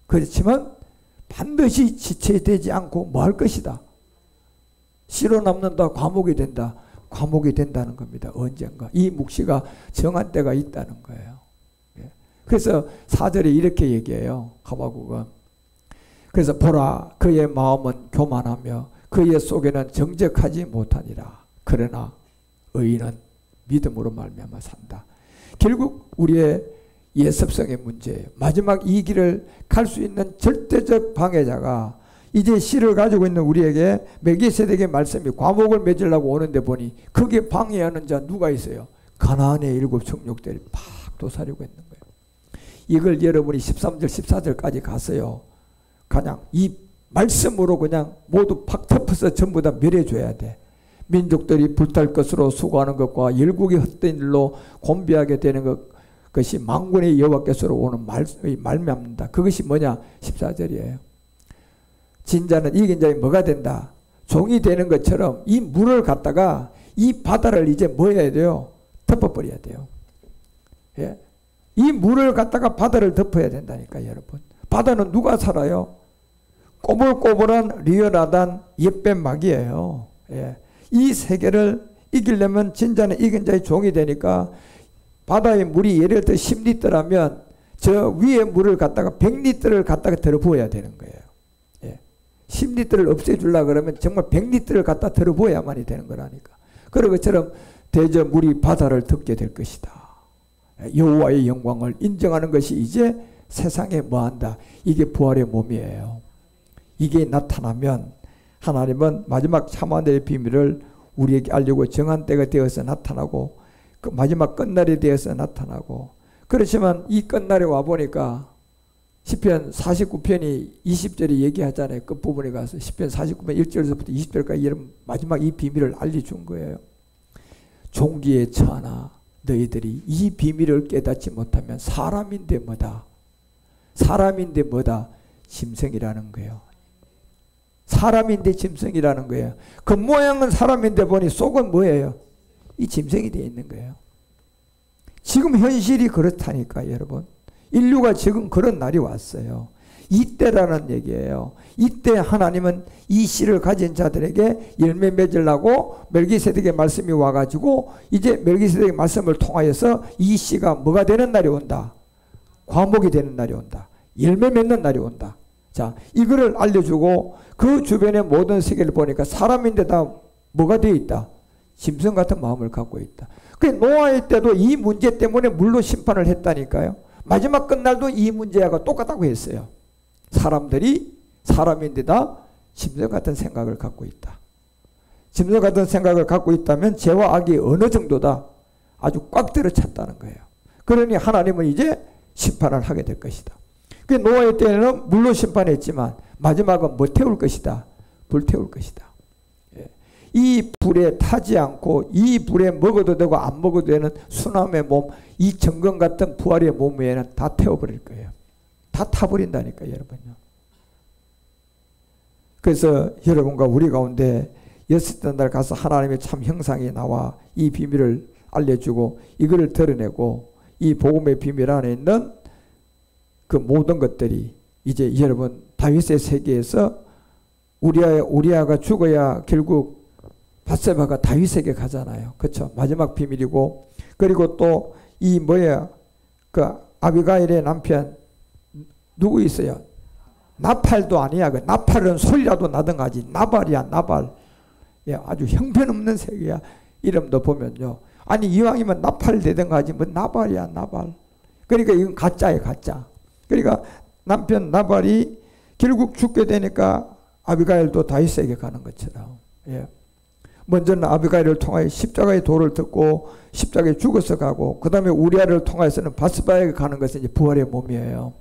그렇지만 반드시 지체되지 않고 뭐 할 것이다. 씨로 남는다. 과목이 된다. 과목이 된다는 겁니다. 언젠가. 이 묵시가 정한 때가 있다는 거예요. 그래서 4절에 이렇게 얘기해요. 하박국은. 그래서 보라 그의 마음은 교만하며 그의 속에는 정직하지 못하니라. 그러나 의인은 믿음으로 말미암아 산다. 결국 우리의 예습성의 문제예요. 마지막 이 길을 갈 수 있는 절대적 방해자가 이제 씨를 가지고 있는 우리에게 멜기세덱의 말씀이 과목을 맺으려고 오는데 보니 그게 방해하는 자 누가 있어요? 가나안의 7 정욕들이 팍 도사리고 있는 거예요. 이걸 여러분이 13절 14절까지 갔어요. 그냥 이 말씀으로 그냥 모두 팍 덮어서 전부 다 멸해줘야 돼. 민족들이 불탈 것으로 수고하는 것과 열국이 헛된 일로 곤비하게 되는 것이 만군의 여호와께서로 오는 말미암는다. 그것이 뭐냐? 14절이에요. 진자는 이긴 자에 뭐가 된다? 종이 되는 것처럼 이 물을 갖다가 이 바다를 이제 뭐 해야 돼요? 덮어버려야 돼요. 예? 이 물을 갖다가 바다를 덮어야 된다니까 여러분. 바다는 누가 살아요? 꼬불꼬불한 리어나단 옅뱀막이에요. 예. 이 세계를 이기려면 진자는 이긴 자의 종이 되니까 바다의 물이 예를 들어 10리터라면 저 위에 물을 갖다가 100리터를 갖다가 들어부어야 되는 거예요. 예. 10리터를 없애주려고 그러면 정말 100리터를 갖다 들어부어야만이 되는 거라니까. 그런 것처럼 대저 물이 바다를 덮게 될 것이다. 여호와의 영광을 인정하는 것이 이제 세상에 뭐한다? 이게 부활의 몸이에요. 이게 나타나면 하나님은 마지막 참화의 비밀을 우리에게 알려고 정한 때가 되어서 나타나고 그 마지막 끝날이 되어서 나타나고. 그렇지만 이 끝날에 와보니까 시편 49편이 20절에 얘기하잖아요. 끝부분에 가서 시편 49편 1절에서부터 20절까지 이런 마지막 이 비밀을 알려준 거예요. 종기에 처하나 너희들이 이 비밀을 깨닫지 못하면 사람인데 뭐다? 사람인데 뭐다? 짐승이라는 거예요. 사람인데 짐승이라는 거예요. 겉모양은 사람인데 보니 속은 뭐예요? 이 짐승이 되어 있는 거예요. 지금 현실이 그렇다니까 여러분. 인류가 지금 그런 날이 왔어요. 이때라는 얘기예요. 이때 하나님은 이 씨를 가진 자들에게 열매 맺으려고 멜기세덱의 말씀이 와가지고 이제 멜기세덱의 말씀을 통하여서 이 씨가 뭐가 되는 날이 온다. 과목이 되는 날이 온다. 열매 맺는 날이 온다. 자, 이거를 알려주고 그 주변의 모든 세계를 보니까 사람인데 다 뭐가 되어 있다? 짐승 같은 마음을 갖고 있다. 그 노아의 때도 이 문제 때문에 물로 심판을 했다니까요. 마지막 끝날도 이 문제하고 똑같다고 했어요. 사람들이 사람인데 다 짐승 같은 생각을 갖고 있다. 짐승 같은 생각을 갖고 있다면 죄와 악이 어느 정도다? 아주 꽉 들어찼다는 거예요. 그러니 하나님은 이제 심판을 하게 될 것이다. 그 노아의 때는 물로 심판했지만 마지막은 뭐 태울 것이다? 불 태울 것이다. 예. 이 불에 타지 않고 이 불에 먹어도 되고 안 먹어도 되는 수남의 몸, 이 정금 같은 부활의 몸 외에는 다 태워버릴 거예요. 다 타버린다니까 여러분요. 그래서 여러분과 우리 가운데 여섯째 날 가서 하나님의 참 형상이 나와 이 비밀을 알려주고 이거를 드러내고 이 복음의 비밀 안에 있는 그 모든 것들이 이제 여러분 다윗의 세계에서 우리아가 죽어야 결국 밧세바가 다윗에게 가잖아요. 그렇죠? 마지막 비밀이고. 그리고 또 이 뭐야 그 아비가일의 남편 누구 있어요? 나팔도 아니야. 그 나팔은 소리라도 나든가지. 나발이야 나발. 예, 아주 형편없는 세계야. 이름도 보면요. 아니 이왕이면 나팔 되든가 하지 뭐 나발이야 나발. 그러니까 이건 가짜예요 가짜. 그러니까 남편 나발이 결국 죽게 되니까 아비가일도 다윗에게 가는 것처럼. 예. 먼저는 아비가일을 통하여 십자가의 도를 듣고 십자가에 죽어서 가고 그 다음에 우리아를 통하여서는 밧세바에게 가는 것은 이제 부활의 몸이에요.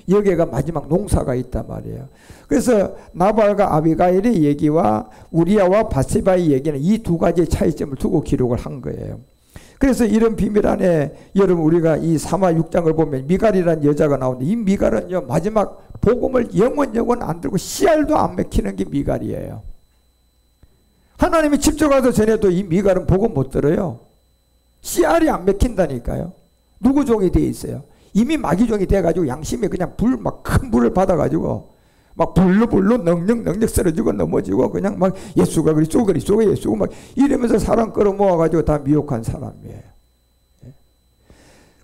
여기가 마지막 농사가 있단 말이에요. 그래서 나발과 아비가일의 얘기와 우리아와 밧세바의 얘기는 이 두 가지의 차이점을 두고 기록을 한 거예요. 그래서 이런 비밀 안에 여러분 우리가 이 사마 6장을 보면 미갈이라는 여자가 나오는데 이 미갈은요 마지막 복음을 영원 안 들고 씨알도 안 맥히는 게 미갈이에요. 하나님이 직접 가서 전에도 이 미갈은 복음 못 들어요. 씨알이 안 맥힌다니까요. 누구 종이 돼 있어요? 이미 마귀종이 돼가지고 양심에 그냥 막 큰 불을 받아가지고 막 불로 넉넉 쓰러지고 넘어지고 그냥 막 예수가 그리스도가 예수가 막 이러면서 사람 끌어모아가지고 다 미혹한 사람이에요.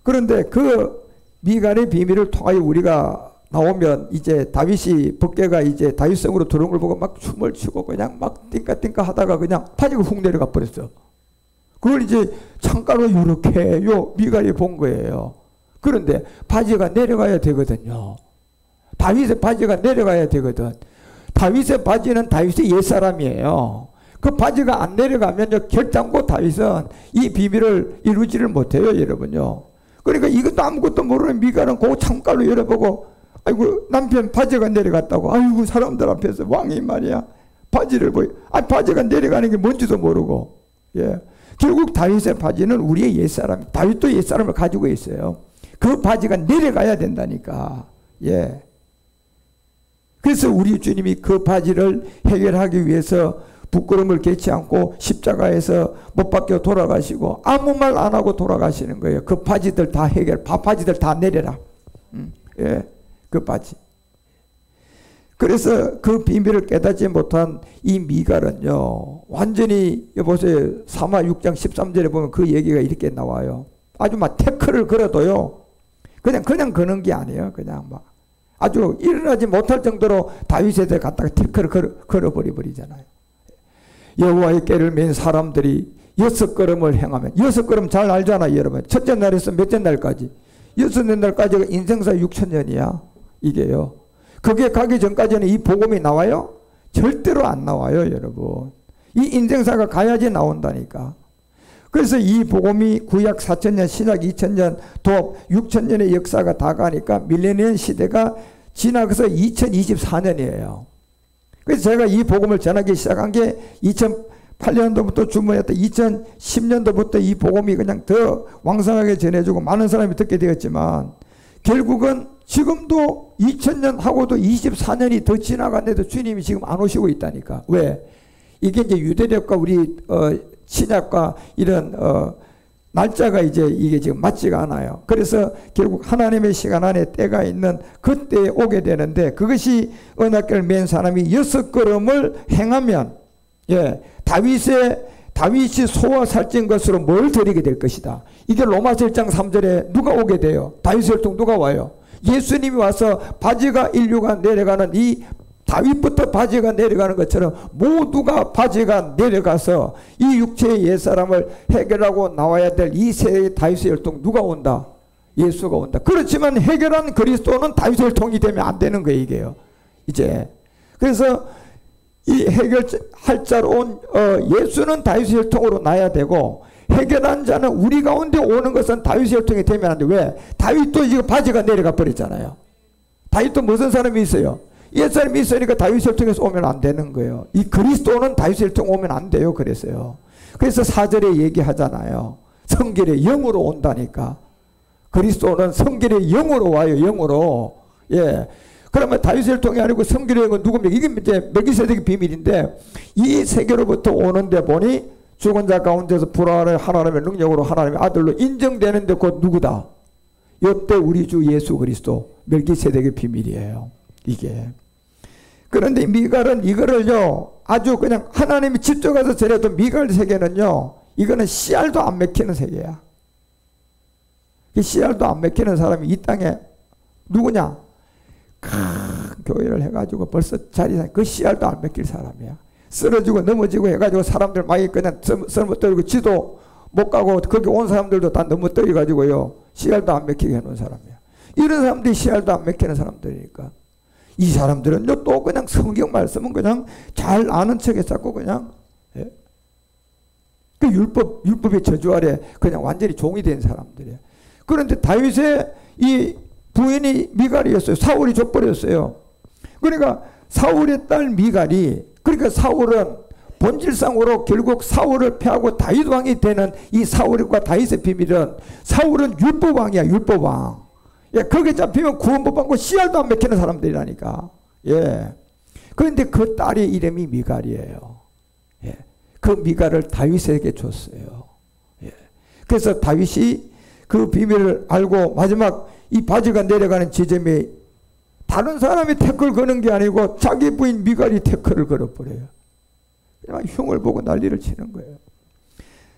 그런데 그 미갈의 비밀을 통하여 우리가 나오면 이제 다윗이 법궤가 이제 다윗성으로 들어온 걸 보고 막 춤을 추고 그냥 막 띵까띵까 하다가 그냥 바지가 훅 내려가 버렸어. 그걸 이제 창가로 이렇게 미갈이 본 거예요. 그런데 바지가 내려가야 되거든요. 다윗의 바지가 내려가야 되거든. 다윗의 바지는 다윗의 옛사람이에요. 그 바지가 안 내려가면 결단코 다윗은 이 비밀을 이루지를 못해요 여러분요. 그러니까 이것도 아무것도 모르는 미갈은 그 창가로 열어보고 아이고 남편 바지가 내려갔다고. 아이고 사람들 앞에서 왕이 말이야 바지를 보여. 바지가 내려가는 게 뭔지도 모르고. 예. 결국 다윗의 바지는 우리의 옛사람, 다윗도 옛사람을 가지고 있어요. 그 바지가 내려가야 된다니까. 예. 그래서 우리 주님이 그 바지를 해결하기 위해서 부끄러움을 개치 않고 십자가에서 못 박혀 돌아가시고 아무 말 안 하고 돌아가시는 거예요. 그 바지들 다 바지들 다 내려라. 예. 그 바지. 그래서 그 비밀을 깨닫지 못한 이 미갈은요, 완전히, 보세요. 사마 6장 13절에 보면 그 얘기가 이렇게 나와요. 아주 막 태클을 걸어도요, 그냥 거는 게 아니에요. 그냥 막 아주 일어나지 못할 정도로 다윗에게 갖다가 태클을 걸어버리잖아요. 여호와의 궤를 맨 사람들이 6걸음을 행하면, 6걸음 잘 알잖아요, 여러분. 첫째 날에서 몇째 날까지? 6날까지가 인생사 6,000년이야. 이게요. 그게 가기 전까지는 이 복음이 나와요? 절대로 안 나와요, 여러분. 이 인생사가 가야지 나온다니까. 그래서 이 복음이 구약 4,000년, 신약 2,000년, 또 6,000년의 역사가 다 가니까 밀레니엄 시대가 지나가서 2024년이에요. 그래서 제가 이 복음을 전하기 시작한 게 2008년도부터 주문했다. 2010년도부터 이 복음이 그냥 더 왕성하게 전해주고 많은 사람이 듣게 되었지만, 결국은 지금도 2000년 하고도 24년이 더 지나갔는데도 주님이 지금 안 오시고 있다니까. 왜? 이게 이제 유대력과 우리 신약과 이런 날짜가 이게 지금 맞지가 않아요. 그래서 결국 하나님의 시간 안에 때가 있는 그때에 오게 되는데, 그것이 언약궤를 맨 사람이 6걸음을 행하면, 예, 다윗이 소와 살찐 것으로 뭘 드리게 될 것이다. 이게 로마서 1장 3절에 누가 오게 돼요? 다윗의 혈통 누가 와요? 예수님이 와서 바지가 인류가 내려가는 이 다윗부터 바지가 내려가는 것처럼 모두가 바지가 내려가서 이 육체의 옛사람을 해결하고 나와야 될 이 세대의 다윗의 혈통 누가 온다? 예수가 온다. 그렇지만 해결한 그리스도는 다윗의 혈통이 되면 안 되는 거예요, 이게요. 이제. 그래서 이 해결할 자로 온 예수는 다윗의 혈통으로 나야 되고, 해결한 자는 우리 가운데 오는 것은 다윗의 혈통이 되면 안 돼. 왜? 다윗도 지금 바지가 내려가 버렸잖아요. 다윗도 무슨 사람이 있어요? 옛사람이 있으니까 다윗의 혈통에서 오면 안 되는 거예요. 이 그리스도는 다윗의 혈통 오면 안 돼요. 그래서요. 그래서 4절에 얘기하잖아요. 성결의 영으로 온다니까. 그리스도는 성결의 영으로 와요. 영으로. 예. 그러면 다윗의 혈통이 아니고 성결의 영은 누굽니까? 이게 이제 멜기세덱의 비밀인데, 이 세계로부터 오는데 보니 죽은 자 가운데서 부활의 하나님의 능력으로 하나님의 아들로 인정되는데 곧 누구다? 이때 우리 주 예수 그리스도, 멜기세덱의 비밀이에요. 이게. 그런데 미갈은 이거를요, 아주 그냥 하나님이 직접 가서 전해도 미갈 세계는요, 이거는 씨알도 안 맥히는 세계야. 씨알도 안 맥히는 사람이 이 땅에 누구냐? 큰 교회를 해가지고 벌써 그 씨알도 안 맥힐 사람이야. 쓰러지고 넘어지고 해가지고 사람들 막 그냥 쓰러뜨리고 지도 못 가고 거기 온 사람들도 다 넘어뜨려가지고요, 씨알도 안 맥히게 해놓은 사람이야. 이런 사람들이 씨알도 안 맥히는 사람들이니까 이 사람들은요, 또 그냥 성경 말씀은 그냥 잘 아는 척에 자꾸 그냥, 예? 그 율법의 저주 아래 그냥 완전히 종이 된 사람들이에요. 그런데 다윗의 이 부인이 미갈이었어요. 사울이 족버렸어요. 그러니까 사울의 딸 미갈이, 그러니까 사울은 본질상으로 결국 사울을 패하고 다윗 왕이 되는 이 사울과 다윗의 비밀은, 사울은 율법왕이야. 율법왕. 예, 거기에 잡히면 구원 못 받고 씨알도 안 맥히는 사람들이라니까. 예. 그런데 그 딸의 이름이 미갈이에요. 예. 그 미갈을 다윗에게 줬어요. 예. 그래서 다윗이 그 비밀을 알고 마지막 이 바지가 내려가는 지점에 다른 사람이 태클 거는 게 아니고 자기 부인 미갈이 태클을 걸어버려요. 그냥 흉을 보고 난리를 치는 거예요.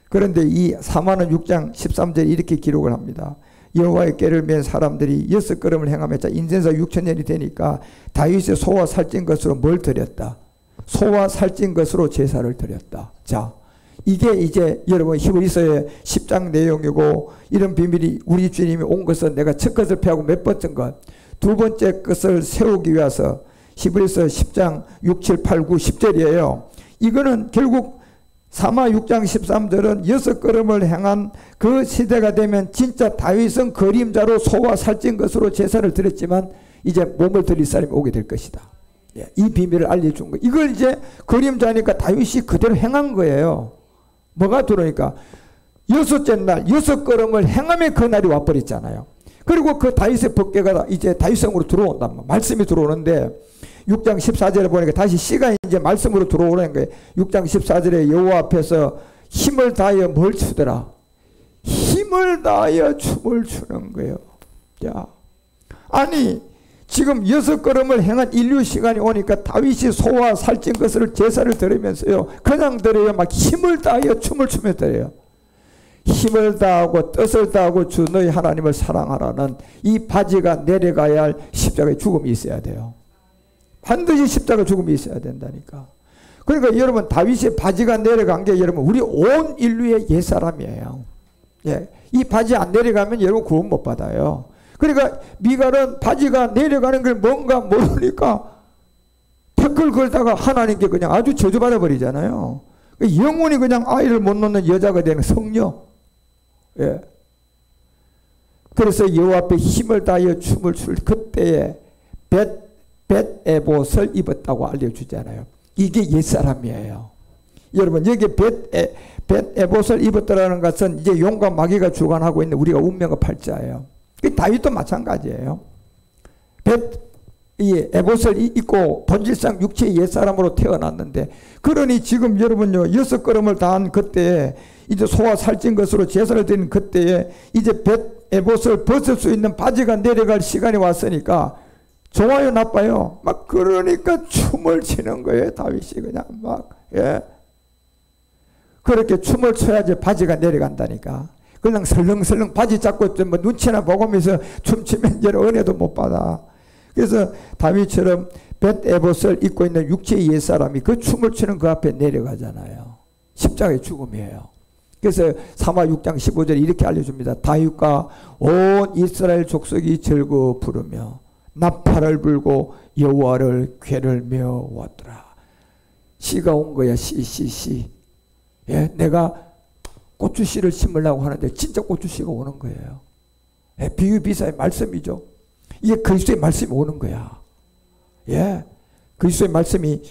그런데 이 사마는 6장 13절에 이렇게 기록을 합니다. 여호와의 궤를 맨 사람들이 6걸음을 행하며, 인생사 6,000년이 되니까 다윗의 소와 살찐 것으로 뭘 드렸다? 소와 살찐 것으로 제사를 드렸다. 자, 이게 이제 여러분 히브리서의 10장 내용이고, 이런 비밀이 우리 주님이 온 것은 내가 첫 것을 패하고 몇 번째 것, 두 번째 것을 세우기 위해서 히브리서 10장 6, 7, 8, 9, 10절이에요. 이거는 결국 사마 6장 13절은 6걸음을 행한 그 시대가 되면 진짜 다윗은 그림자로 소와 살찐 것으로 제사를 드렸지만, 이제 몸을 들일 사람이 오게 될 것이다. 예, 이 비밀을 알려준 거예요. 이걸 이제 그림자니까 다윗이 그대로 행한 거예요. 뭐가 들어오니까 6째 날 6걸음을 행함에 그 날이 와버렸잖아요. 그리고 그 다윗의 법궤가 이제 다윗성으로 들어온단 말이에요. 말씀이 들어오는데 6장 14절에 보니까 다시 시간이 이제 말씀으로 들어오는 거예요. 6장 14절에 여호와 앞에서 힘을 다하여 뭘 추더라? 힘을 다하여 춤을 추는 거예요. 자, 아니 지금 6걸음을 행한 인류 시간이 오니까 다윗이 소와 살찐 것을 제사를 드리면서요, 그냥 드려요. 막 힘을 다하여 춤을 추며 드려요. 힘을 다하고 뜻을 다하고 주 너희 하나님을 사랑하라는 이 바지가 내려가야 할 십자가의 죽음이 있어야 돼요. 반드시 십자가 죽음이 있어야 된다니까. 그러니까 여러분 다윗의 바지가 내려간 게 여러분 우리 온 인류의 옛사람이에요. 예, 이 바지 안 내려가면 여러분 구원 못 받아요. 그러니까 미갈은 바지가 내려가는 걸 뭔가 모르니까 댓글 걸다가 하나님께 그냥 아주 저주받아 버리잖아요. 영원히 그냥 아이를 못 놓는 여자가 되는 성녀. 예. 그래서 여호와 앞에 힘을 다하여 춤을 출 그때에 벳에봇을 입었다고 알려주잖아요. 이게 옛사람이에요. 여러분 여기 벳에봇을 입었다라는 것은 이제 용과 마귀가 주관하고 있는 우리가 운명의 팔자예요. 다윗도 마찬가지예요. 에봇을 입고 본질상 육체의 옛사람으로 태어났는데, 그러니 지금 여러분요 6걸음을 다한 그때에 이제 소와 살찐 것으로 제사를 드린 그때에 이제 에봇을 벗을 수 있는 바지가 내려갈 시간이 왔으니까 좋아요 나빠요? 막 그러니까 춤을 추는 거예요. 다윗이 그냥 막. 예. 그렇게 춤을 춰야지 바지가 내려간다니까. 그냥 설렁설렁 바지 잡고 좀 뭐 눈치나 보고면서 춤추면 이제 은혜도 못 받아. 그래서 다윗처럼 벳에봇을 입고 있는 육체의 옛사람이 그 춤을 추는 그 앞에 내려가잖아요. 십자가의 죽음이에요. 그래서 사마 6장 15절에 이렇게 알려줍니다. 다윗과 온 이스라엘 족속이 즐거워 부르며 나팔을 불고 여호와를 궤를며 왔더라. 시가 온 거야. 시. 예, 내가 고추씨를 심으려고 하는데 진짜 고추씨가 오는 거예요. 예, 비유비사의 말씀이죠. 이게 그리스도의 말씀이 오는 거야. 예, 그리스도의 말씀이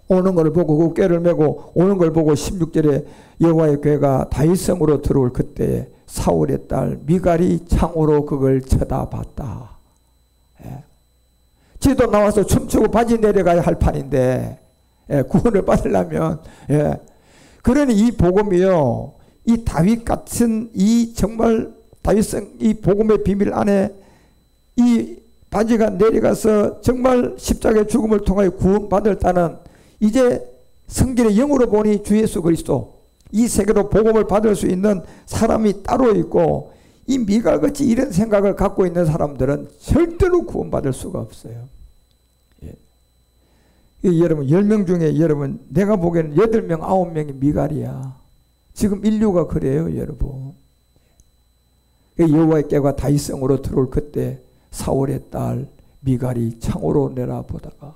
오는 걸 보고 그 꾀를 메고 오는 걸 보고 16절에 여호와의 궤가 다윗성으로 들어올 그때 사울의 딸 미갈이 창으로 그걸 쳐다봤다. 예. 지도 나와서 춤추고 바지 내려가야 할 판인데, 예, 구원을 받으려면. 예. 그러니 이 복음이요, 이 다윗 같은 이 정말 다윗성 이 복음의 비밀 안에 이 바지가 내려가서 정말 십자가의 죽음을 통하여 구원받을 자는 이제 성경의 영으로 보니 주 예수 그리스도, 이 세계로 복음을 받을 수 있는 사람이 따로 있고, 이 미갈같이 이런 생각을 갖고 있는 사람들은 절대로 구원받을 수가 없어요. 예. 여러분 10명 중에 여러분 내가 보기에는 8명 9명이 미갈이야. 지금 인류가 그래요 여러분. 여호와의 궤가 다윗성으로 들어올 그때 사울의 딸 미갈이 창으로 내려보다가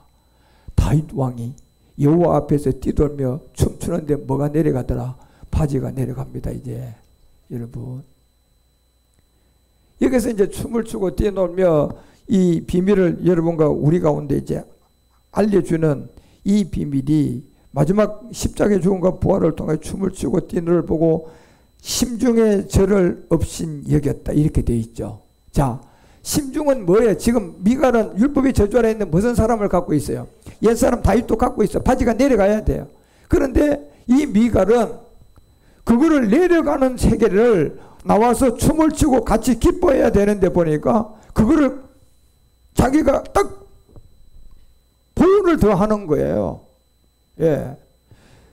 다윗 왕이 여호와 앞에서 뛰돌며 춤추는데 뭐가 내려가더라? 바지가 내려갑니다. 이제 여러분 여기서 이제 춤을 추고 뛰놀며 이 비밀을 여러분과 우리 가운데 이제 알려주는 이 비밀이 마지막 십자가의 죽음과 부활을 통해 춤을 추고 뛰노를 보고 심중에 저를 없인 여겼다 이렇게 되어 있죠. 자, 심중은 뭐예요? 지금 미갈은 율법의 저주 아래 있는 무슨 사람을 갖고 있어요? 옛사람 다윗도 갖고 있어. 바지가 내려가야 돼요. 그런데 이 미갈은 그거를 내려가는 세계를 나와서 춤을 추고 같이 기뻐해야 되는데 보니까 그거를 자기가 딱 보호를 더 하는 거예요. 예.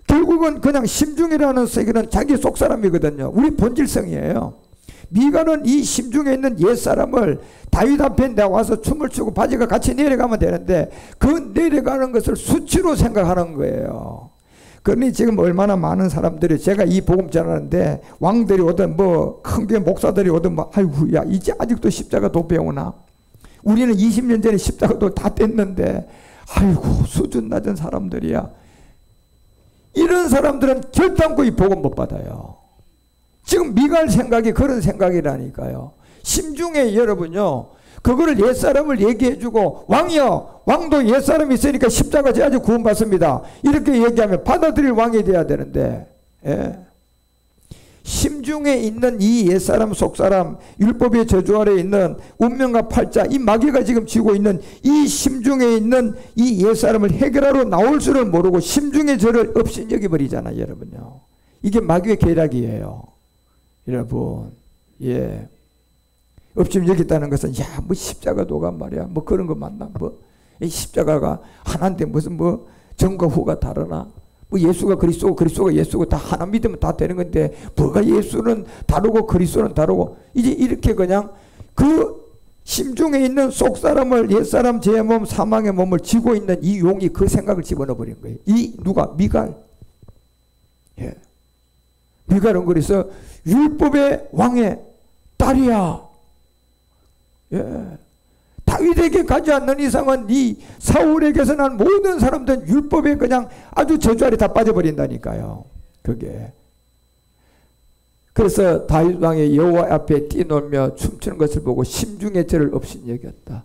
결국은 그냥 심중이라는 세계는 자기 속사람이거든요. 우리 본질성이에요. 미갈은 이 심중에 있는 옛사람을 다윗 앞에 나와서 춤을 추고 바지가 같이 내려가면 되는데 그 내려가는 것을 수치로 생각하는 거예요. 그러니 지금 얼마나 많은 사람들이, 제가 이 복음 전하는데 왕들이 오든 뭐 큰 교회 목사들이 오든 뭐 아이고 야 이제 아직도 십자가도 배우나? 우리는 20년 전에 십자가도 다 뗐는데 아이고 수준 낮은 사람들이야. 이런 사람들은 결단코 이 복음 못 받아요. 지금 미갈 생각이 그런 생각이라니까요. 심중에 여러분요 그거를 옛사람을 얘기해주고 왕이여, 왕도 옛사람이 있으니까 십자가 져야지 구원받습니다. 이렇게 얘기하면 받아들일 왕이 돼야 되는데, 예. 심중에 있는 이 옛사람 속사람, 율법의 저주 아래 있는 운명과 팔자, 이 마귀가 지금 쥐고 있는 이 심중에 있는 이 옛사람을 해결하러 나올 줄을 모르고 심중의 저를 업신여겨버리잖아요, 여러분요. 이게 마귀의 계략이에요, 여러분. 예. 업신여겼다는 것은 야, 뭐 십자가 도가 말이야, 뭐 그런 거 맞나? 뭐 이 십자가가 하나인데 무슨 뭐 전과 후가 다르나? 뭐 예수가 그리스도고 그리스도가 예수고 다 하나 믿으면 다 되는 건데 뭐가 예수는 다르고 그리스도는 다르고, 이제 이렇게 그냥 그 심중에 있는 속사람을, 옛사람 제 몸 사망의 몸을 쥐고 있는 이 용이 그 생각을 집어넣어 버린 거예요. 이 누가? 미갈. 예. 미갈은 그래서 율법의 왕의 딸이야. 예. 다윗에게 가지 않는 이상은 이 사울에게서 난 모든 사람들은 율법에 그냥 아주 저주 아래 다 빠져버린다니까요. 그게. 그래서 다윗 왕의 여호와 앞에 뛰놀며 춤추는 것을 보고 심중의 죄를 업신여겼다.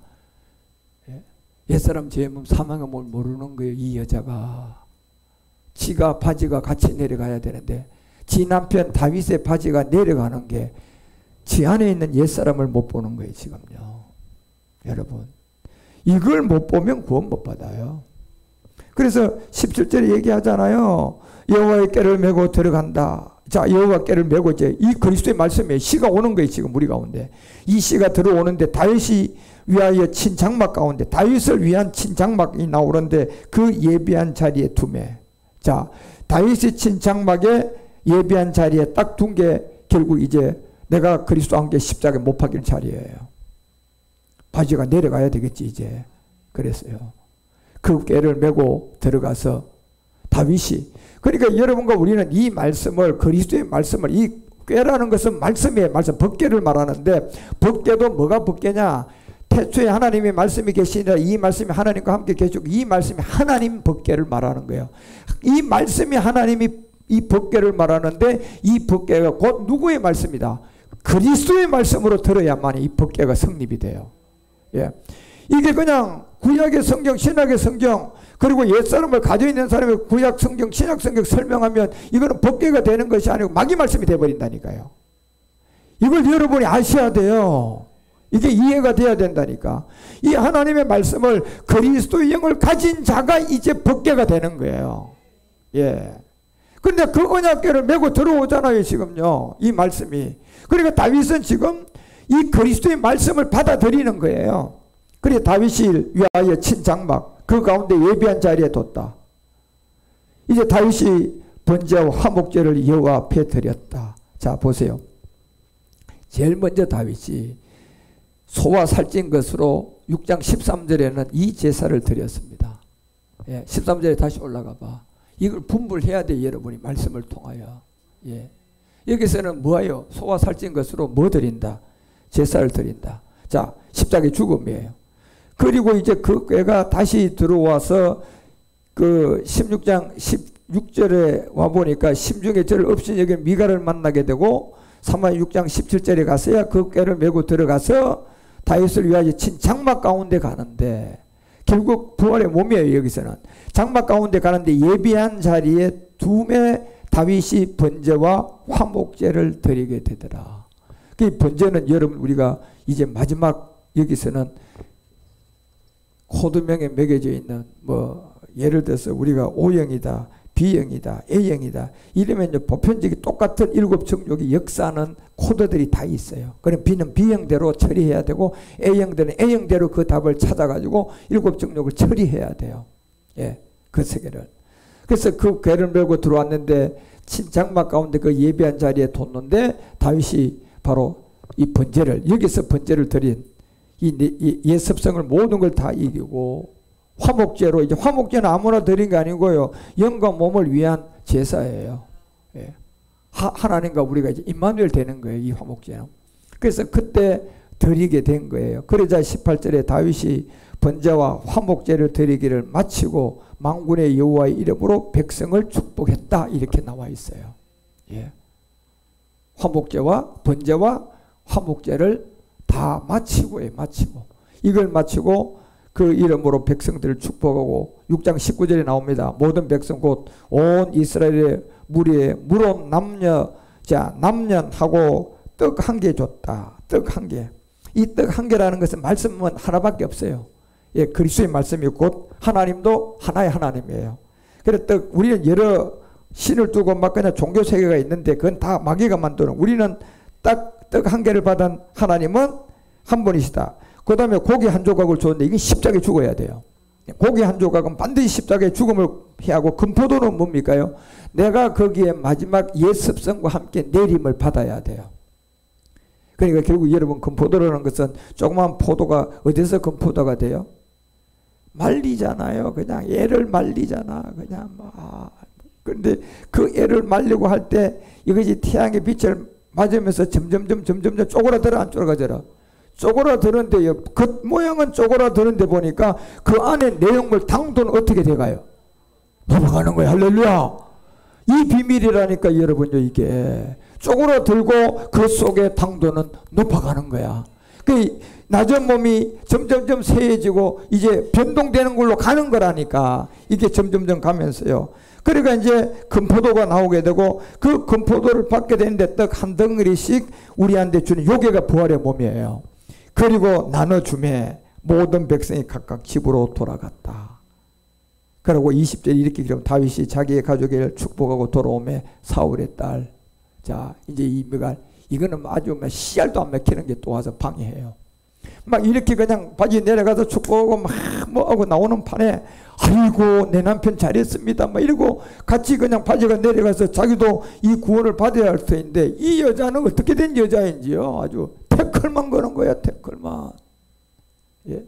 예. 옛사람 죄의 몸 사망의 몸을 모르는 거예요. 이 여자가. 지가 바지가 같이 내려가야 되는데 지 남편 다윗의 바지가 내려가는 게 지 안에 있는 옛사람을 못 보는 거예요, 지금요. 여러분, 이걸 못 보면 구원 못 받아요. 그래서 17절에 얘기하잖아요. 여호와의 꾀를 메고 들어간다. 자, 여호와 꾀를 메고 이제 이 그리스도의 말씀에 시가 오는 거예요, 지금 우리 가운데. 이 시가 들어오는데 다윗이 위하여 친 장막 가운데, 다윗을 위한 친 장막이 나오는데 그 예비한 자리에 두매. 자, 다윗이 친 장막에 예비한 자리에 딱 둔 게 결국 이제 내가 그리스도와 함께 십자가에 못 박힐 자리예요. 바지가 내려가야 되겠지 이제. 그랬어요. 그 꾀를 메고 들어가서 다윗이, 그러니까 여러분과 우리는 이 말씀을, 그리스도의 말씀을, 이 꾀라는 것은 말씀이에요. 말씀, 법궤를 말하는데 법궤도 뭐가 법궤냐? 태초에 하나님의 말씀이 계시니라. 이 말씀이 하나님과 함께 계시고 이 말씀이 하나님 법궤를 말하는 거예요. 이 말씀이 하나님이 이 법궤를 말하는데 이 법궤가 곧 누구의 말씀이다? 그리스도의 말씀으로 들어야만 이 법궤가 성립이 돼요. 예. 이게 그냥 구약의 성경, 신약의 성경, 그리고 옛사람을 가지고 있는 사람의 구약 성경, 신약 성경 설명하면 이거는 법궤가 되는 것이 아니고 마귀 말씀이 되어버린다니까요. 이걸 여러분이 아셔야 돼요. 이게 이해가 돼야 된다니까. 이 하나님의 말씀을, 그리스도의 영을 가진 자가 이제 법궤가 되는 거예요. 예. 근데 그 언약궤를 메고 들어오잖아요, 지금요. 이 말씀이. 그러니까 다윗은 지금 이 그리스도의 말씀을 받아들이는 거예요. 그래서 다윗이 위하여 친 장막, 그 가운데 예비한 자리에 뒀다. 이제 다윗이 번제와 화목제를 여호와 앞에 드렸다. 자, 보세요. 제일 먼저 다윗이 소와 살찐 것으로 6장 13절에는 이 제사를 드렸습니다. 예, 13절에 다시 올라가 봐. 이걸 분불해야 돼, 여러분이 말씀을 통하여. 예. 여기서는 뭐예요? 소와 살찐 것으로 뭐 드린다? 제사를 드린다. 자, 십자가의 죽음이에요. 그리고 이제 그 꾀가 다시 들어와서 그 16장 16절에 와보니까 심중의 죄를 없인 여긴 미갈을 만나게 되고 3만 6장 17절에 가서야 그 꾀를 메고 들어가서 다윗을 위하여 친 장막 가운데 가는데, 결국 부활의 몸이에요. 여기서는 장막 가운데 가는데 예비한 자리에 둠에 다윗이 번제와 화목제를 드리게 되더라. 그 번제는 여러분 우리가 이제 마지막 여기서는 코드명에 매겨져 있는 뭐 예를 들어서 우리가 O형이다, B형이다, A형이다 이러면 이제 보편적인 똑같은 일곱 정욕의 역사는 코드들이 다 있어요. 그럼 B는 B형대로 처리해야 되고 A형들은 A형대로 그 답을 찾아가지고 일곱 정욕을 처리해야 돼요. 예, 그 세계를. 그래서 그 궤를 메고 들어왔는데 친장막 가운데 그 예비한 자리에 뒀는데 다윗이 바로 이 번제를, 여기서 번제를 드린 이 예습성을 모든 걸 다 이기고 화목제로, 이제 화목제는 아무나 드린 게 아니고요. 영과 몸을 위한 제사예요. 예. 하나님과 우리가 이제 임마누엘 되는 거예요, 이 화목제는. 그래서 그때 드리게 된 거예요. 그러자 18절에 다윗이 번제와 화목제를 드리기를 마치고 만군의 여호와의 이름으로 백성을 축복했다, 이렇게 나와 있어요. 예. 화목제와 번제와 화목제를 다 마치고 마치고 이걸 마치고 그 이름으로 백성들을 축복하고 6장 19절에 나옵니다. 모든 백성 곧 온 이스라엘의 무리에 물론 남년하고 떡 한 개 줬다. 떡 한 개. 이 떡 한 개라는 것은 말씀은 하나밖에 없어요. 예, 그리스도의 말씀이 곧 하나님도 하나의 하나님이에요. 그래서 우리는 여러 신을 두고 막 그냥 종교 세계가 있는데 그건 다 마귀가 만드는, 우리는 딱 떡 한 개를 받은 하나님은 한 분이시다. 그 다음에 고기 한 조각을 줬는데 이게 십자가에 죽어야 돼요. 고기 한 조각은 반드시 십자가에 죽음을 피하고, 금포도는 뭡니까요? 내가 거기에 마지막 예습성과 함께 내림을 받아야 돼요. 그러니까 결국 여러분, 금포도라는 것은 조그만 포도가 어디서 금포도가 돼요? 말리잖아요. 그냥 애를 말리잖아. 그냥 그런데 그 애를 말리고 할 때 이것이 태양의 빛을 맞으면서 점점 쪼그라들어 안 쪼그라들어? 쪼그라드는데요. 그 모양은 쪼그라드는데 보니까 그 안에 내용물 당도는 어떻게 돼가요? 넘어가는 거예요. 할렐루야. 이 비밀이라니까 여러분요. 이게 쪼그라들고 그 속에 당도는 높아가는 거야. 그 낮은 몸이 점점 세해지고 이제 변동되는 걸로 가는 거라니까. 이게 점점 가면서요. 그러니까 이제 금포도가 나오게 되고, 그 금포도를 받게 되는데 떡 한 덩어리씩 우리한테 주는 요게가 부활의 몸이에요. 그리고 나눠주매 모든 백성이 각각 집으로 돌아갔다. 그리고 20절에 이렇게 기록, 다윗이 자기의 가족을 축복하고 돌아오매 사울의 딸. 자, 이제 이 미갈, 이거는 아주 씨알도 안 맥히는 게 또 와서 방해해요. 막 이렇게 그냥 바지 내려가서 축복하고 막 뭐하고 나오는 판에, 아이고 내 남편 잘했습니다 막 이러고 같이 그냥 바지가 내려가서 자기도 이 구원을 받아야 할 터인데, 이 여자는 어떻게 된 여자인지요. 아주 태클만 거는 거야. 태클만. 예.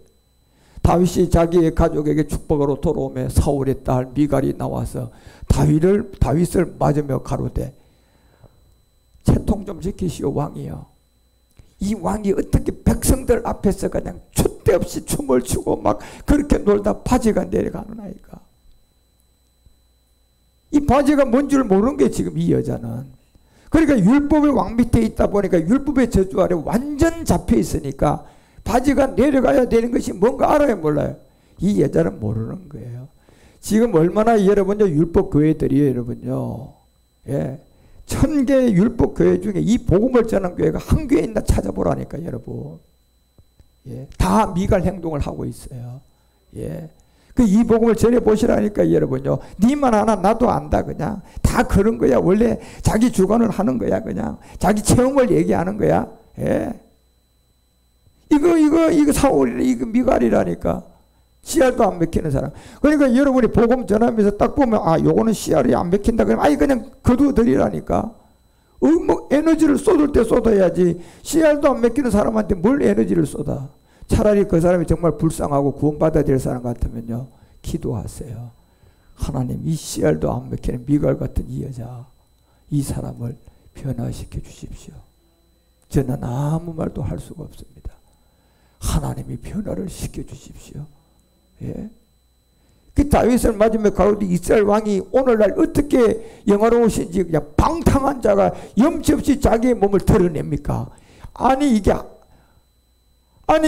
다윗이 자기의 가족에게 축복으로 돌아오며 사울의 딸 미갈이 나와서 다윗을 맞으며 가로되, 채통 좀 시키시오 왕이여. 이 왕이 어떻게 백성들 앞에서 그냥 줏대 없이 춤을 추고 막 그렇게 놀다 바지가 내려가는 아이가. 이 바지가 뭔 줄 모르는 게 지금 이 여자는. 그러니까 율법의 왕 밑에 있다 보니까 율법의 저주 아래 완전 잡혀 있으니까 바지가 내려가야 되는 것이 뭔가 알아요 몰라요? 이 여자는 모르는 거예요. 지금 얼마나 여러분요 율법 교회들이 여러분요, 예, 1000개의 율법 교회 중에 이 복음을 전하는 교회가 한 교회 있나 찾아보라니까 여러분. 예, 다 미갈 행동을 하고 있어요. 예, 그 이 복음을 전해 보시라니까 여러분요. 니만 아나 나도 안다. 그냥 다 그런 거야. 원래 자기 주관을 하는 거야. 그냥 자기 체험을 얘기하는 거야. 예, 이거 사울이 이거 미갈이라니까. 씨알도 안 맥히는 사람. 그러니까 여러분이 복음 전하면서 딱 보면, 아, 요거는 씨알이 안 맥힌다. 그러면, 아이, 그냥 거두어드리라니까. 뭐, 에너지를 쏟을 때 쏟아야지. 씨알도 안 맥히는 사람한테 뭘 에너지를 쏟아. 차라리 그 사람이 정말 불쌍하고 구원받아야 될 사람 같으면요, 기도하세요. 하나님, 이 씨알도 안 맥히는 미갈 같은 이 여자, 이 사람을 변화시켜 주십시오. 저는 아무 말도 할 수가 없습니다. 하나님이 변화를 시켜 주십시오. 예. 그 다윗을 맞으며 가로되 이스라엘 왕이 오늘날 어떻게 영화로우신지 그냥 방탕한 자가 염치 없이 자기의 몸을 드러냅니까? 아니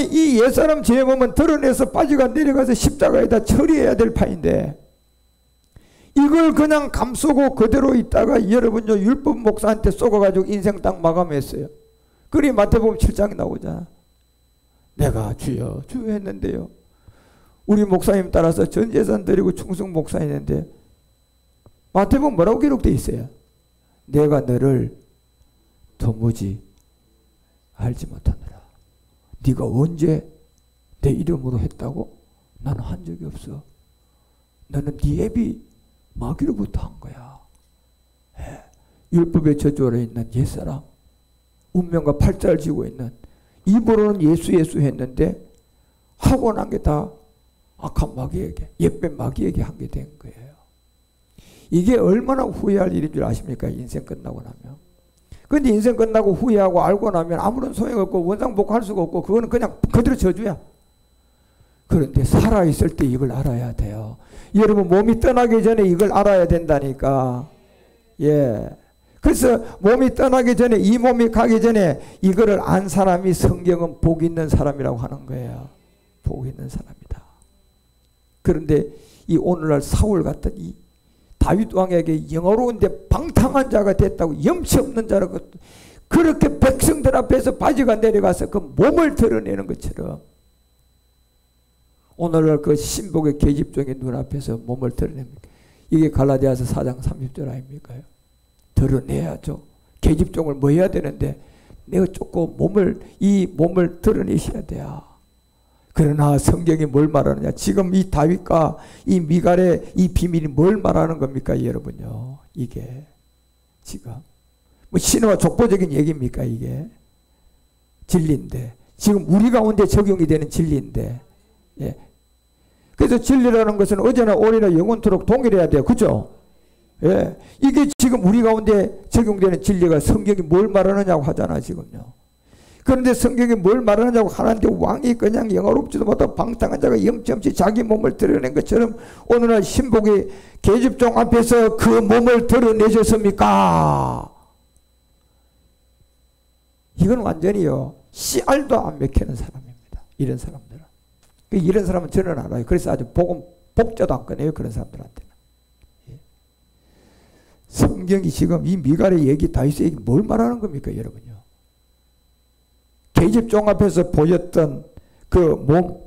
이 옛사람 제 몸은 드러내서 바지가 내려가서 십자가에다 처리해야 될 판인데, 이걸 그냥 감싸고 그대로 있다가 여러분요 율법 목사한테 쏘가가지고 인생 딱 마감했어요. 그리 마태복음 7장에 나오잖아. 내가 주여 했는데요, 우리 목사님 따라서 전 재산 드리고 충성 목사했는데 마태복음 뭐라고 기록되어 있어요? 내가 너를 도무지 알지 못하노라. 네가 언제 내 이름으로 했다고? 나는 한 적이 없어. 너는 네 애비 마귀로부터 한 거야. 예. 율법의 저주 아래 있는 옛사람, 운명과 팔자를 지고 있는, 입으로는 예수 했는데 하고 난 게 다 악한 마귀에게, 옛뱀 마귀에게 한 게 된 거예요. 이게 얼마나 후회할 일인 줄 아십니까? 인생 끝나고 나면. 근데 인생 끝나고 후회하고 알고 나면 아무런 소용없고 원상복구할 수가 없고 그거는 그냥 그대로 저주야. 그런데 살아있을 때 이걸 알아야 돼요. 여러분 몸이 떠나기 전에 이걸 알아야 된다니까. 예. 그래서 몸이 떠나기 전에, 이 몸이 가기 전에 이거를 안 사람이 성경은 복 있는 사람이라고 하는 거예요. 복 있는 사람이다. 그런데 이 오늘날 사울 같은 이 다윗 왕에게 영어로운데 방탕한 자가 됐다고, 염치 없는 자라고, 그렇게 백성들 앞에서 바지가 내려가서 그 몸을 드러내는 것처럼 오늘날 그 신복의 계집종의 눈앞에서 몸을 드러냅니다. 이게 갈라디아서 4장 30절 아닙니까? 드러내야죠. 계집종을 뭐 해야 되는데 내가 조금 이 몸을 드러내셔야 돼요. 그러나 성경이 뭘 말하느냐? 지금 이 다윗과 이 미갈의 이 비밀이 뭘 말하는 겁니까, 여러분요? 이게 지금 뭐 신화와 족보적인 얘기입니까? 이게 진리인데, 지금 우리 가운데 적용이 되는 진리인데, 예. 그래서 진리라는 것은 어제나 오래나 영원토록 동일해야 돼요. 그죠? 예. 이게 지금 우리 가운데 적용되는 진리가 성경이 뭘 말하느냐고 하잖아, 지금요. 그런데 성경이 뭘 말하느냐고 하는데 왕이 그냥 영화롭지도 못하고 방탕한 자가 염치없이 자기 몸을 드러낸 것처럼 오늘날 신복이 계집종 앞에서 그 몸을 드러내셨습니까? 이건 완전히요, 씨알도 안 맥히는 사람입니다. 이런 사람들은. 이런 사람은 저는 알아요. 그래서 아주 복자도 안 꺼내요, 그런 사람들한테는. 예. 성경이 지금 이 미갈의 얘기, 다윗의 얘기 뭘 말하는 겁니까, 여러분요? 계집종 앞에서 보였던 그 몸,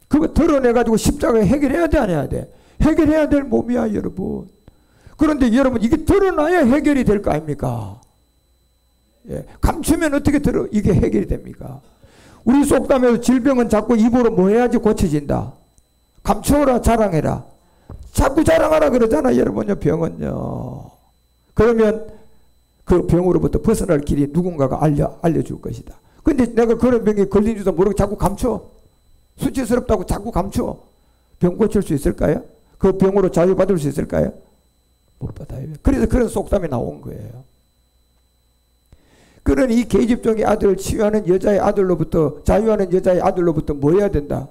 그거 드러내가지고 십자가에 해결해야 돼, 안 해야 돼? 해결해야 될 몸이야, 여러분. 그런데 여러분, 이게 드러나야 해결이 될 거 아닙니까? 예. 감추면 어떻게 이게 해결이 됩니까? 우리 속담에서 질병은 자꾸 입으로 뭐 해야지 고쳐진다. 감추어라, 자랑해라. 자꾸 자랑하라 그러잖아, 여러분요, 병은요. 그러면 그 병으로부터 벗어날 길이 누군가가 알려줄 것이다. 근데 내가 그런 병에 걸린 줄도 모르고 자꾸 감춰. 수치스럽다고 자꾸 감춰. 병 고칠 수 있을까요? 그 병으로 자유받을 수 있을까요? 못 받아요. 그래서 그런 속담이 나온 거예요. 그런 이 계집종의 아들을 치유하는 여자의 아들로부터, 자유하는 여자의 아들로부터 뭐 해야 된다?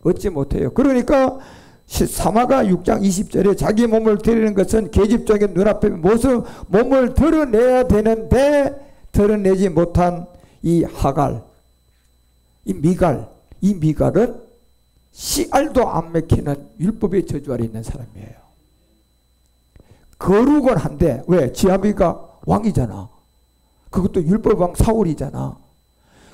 얻지 못해요. 그러니까 사마가 6장 20절에 자기 몸을 드리는 것은 계집종의 눈앞에 모습, 몸을 드러내야 되는데 드러내지 못한 이 하갈, 이 미갈은 씨알도 안 맥히는 율법의 저주 아래 있는 사람이에요. 거룩은 한데, 왜? 지 아버지가 왕이잖아. 그것도 율법왕 사울이잖아.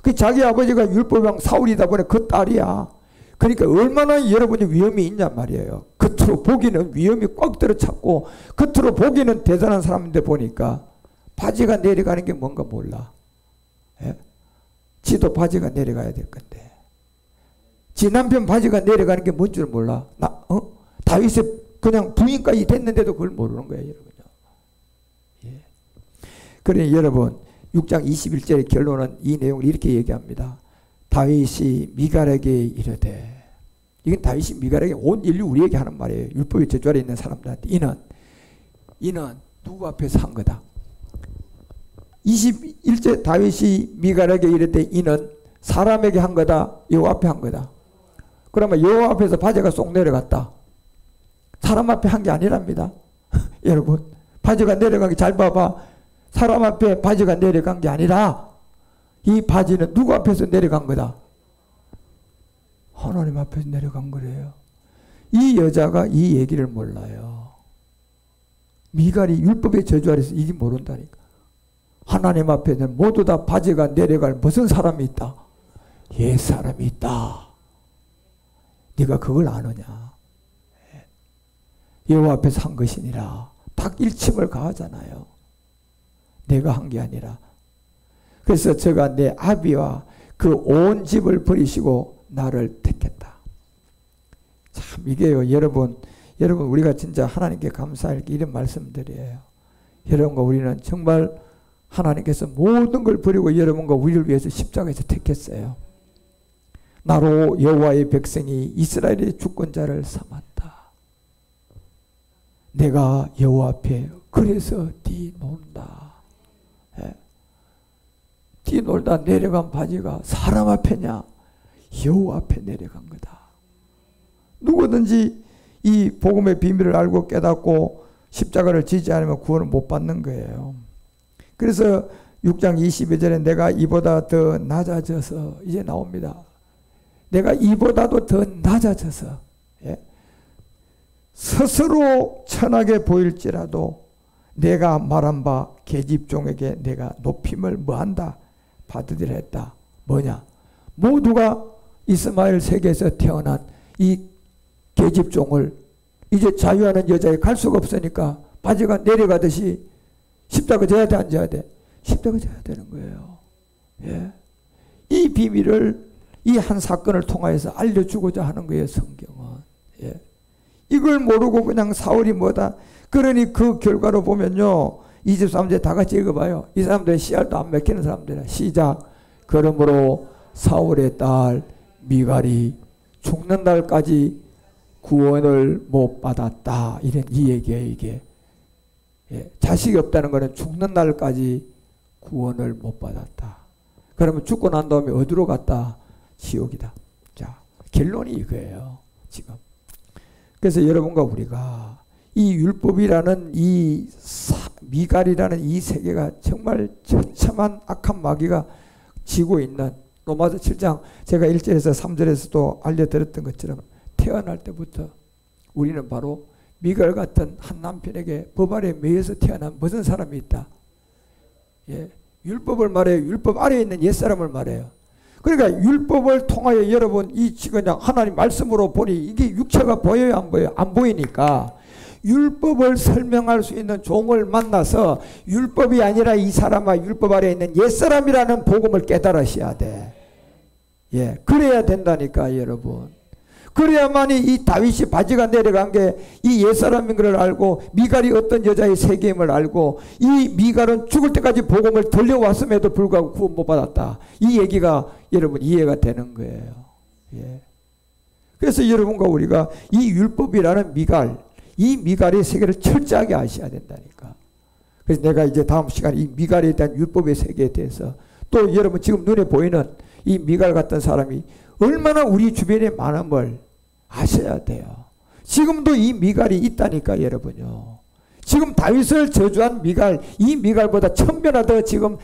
그 자기 아버지가 율법왕 사울이다 보니 그 딸이야. 그러니까 얼마나 여러분이 위험이 있냔 말이에요. 겉으로 보기는 위험이 꽉 들어찼고 겉으로 보기는 대단한 사람인데 보니까 바지가 내려가는 게 뭔가 몰라. 예? 지도 바지가 내려가야 될 건데 지 남편 바지가 내려가는 게 뭔 줄 몰라. 다윗의 그냥 부인까지 됐는데도 그걸 모르는 거예요, 여러분요. 예. 그러니 여러분 6장 21절의 결론은 이 내용을 이렇게 얘기합니다. 다윗이 미갈에게 이르되, 이건 다윗이 미갈에게, 온 인류 우리에게 하는 말이에요. 율법의 저주 아래 있는 사람들한테. 이는 누구 앞에서 한 거다. 21절 다윗이 미갈에게 이르되 이는 사람에게 한 거다, 여호와 앞에 한 거다. 그러면 여호와 앞에서 바지가 쏙 내려갔다. 사람 앞에 한 게 아니랍니다. 여러분, 바지가 내려간 게 잘 봐봐. 사람 앞에 바지가 내려간 게 아니라 이 바지는 누구 앞에서 내려간 거다? 하나님 앞에서 내려간 거래요. 이 여자가 이 얘기를 몰라요. 미갈이 율법의 저주 아래서 이게 모른다니까. 하나님 앞에는 모두 다 바지가 내려갈 무슨 사람이 있다? 옛 사람이 있다. 네가 그걸 아느냐? 여호와 앞에서 한 것이니라. 딱 일침을 가하잖아요. 내가 한 게 아니라. 그래서 제가 내 아비와 그 온 집을 버리시고 나를 택했다. 참 이게요, 여러분 우리가 진짜 하나님께 감사할 게 이런 말씀들이에요. 여러분과 우리는 정말 하나님께서 모든 걸 버리고 여러분과 우리를 위해서 십자가에서 택했어요. 나로 여호와의 백성이 이스라엘의 주권자를 삼았다. 내가 여호와 앞에 그래서 뛰논다. 뛰놀다 내려간 바지가 사람 앞에냐? 여호와 앞에 내려간 거다. 누구든지 이 복음의 비밀을 알고 깨닫고 십자가를 지지 않으면 구원을 못 받는 거예요. 그래서 6장 22절에 내가 이보다 더 낮아져서 이제 나옵니다. 내가 이보다도 더 낮아져서 예. 스스로 천하게 보일지라도 내가 말한 바 계집종에게 내가 높임을 뭐한다? 받으리라 했다. 뭐냐? 모두가 이스마엘 세계에서 태어난 이 계집종을 이제 자유하는 여자에 갈 수가 없으니까 바지가 내려가듯이 십자가 져야 돼, 안 져야 돼? 십자가 져야 되는 거예요. 예. 이 비밀을 이 한 사건을 통하여서 알려주고자 하는 거예요, 성경은. 예. 이걸 모르고 그냥 사울이 뭐다. 그러니 그 결과로 보면요. 23절 다 같이 읽어봐요. 이 사람들은 씨알도 안 맥히는 사람들이야. 시작. 그러므로 사울의 딸 미갈이 죽는 날까지 구원을 못 받았다. 이런 이 얘기예요, 이게. 예. 자식이 없다는 것은 죽는 날까지 구원을 못 받았다. 그러면 죽고 난 다음에 어디로 갔다? 지옥이다. 자, 결론이 이거예요, 지금. 그래서 여러분과 우리가 이 율법이라는 이 미갈이라는 이 세계가 정말 처참한 악한 마귀가 지고 있는 로마서 7장 제가 1절에서 3절에서도 알려드렸던 것처럼 태어날 때부터 우리는 바로 미갈 같은 한 남편에게 법 아래 매여서 태어난 무슨 사람이 있다. 예, 율법을 말해요. 율법 아래에 있는 옛사람을 말해요. 그러니까 율법을 통하여 여러분 이 지금 하나님 말씀으로 보니 이게 육체가 보여요, 안 보여요? 안 보이니까 율법을 설명할 수 있는 종을 만나서 율법이 아니라 이 사람아 율법 아래에 있는 옛사람이라는 복음을 깨달으셔야 돼. 예, 그래야 된다니까 여러분. 그래야만이 이 다윗이 바지가 내려간 게 이 옛사람인 걸 알고 미갈이 어떤 여자의 세계임을 알고 이 미갈은 죽을 때까지 복음을 들려왔음에도 불구하고 구원 못 받았다. 이 얘기가 여러분 이해가 되는 거예요. 예. 그래서 여러분과 우리가 이 율법이라는 미갈, 이 미갈의 세계를 철저하게 아셔야 된다니까. 그래서 내가 이제 다음 시간에 이 미갈에 대한 율법의 세계에 대해서 또 여러분 지금 눈에 보이는 이 미갈 같은 사람이 얼마나 우리 주변에 많음을 아셔야 돼요. 지금도 이 미갈이 있다니까 여러분요. 지금 다윗을 저주한 미갈, 이 미갈보다 1000배나 더 지금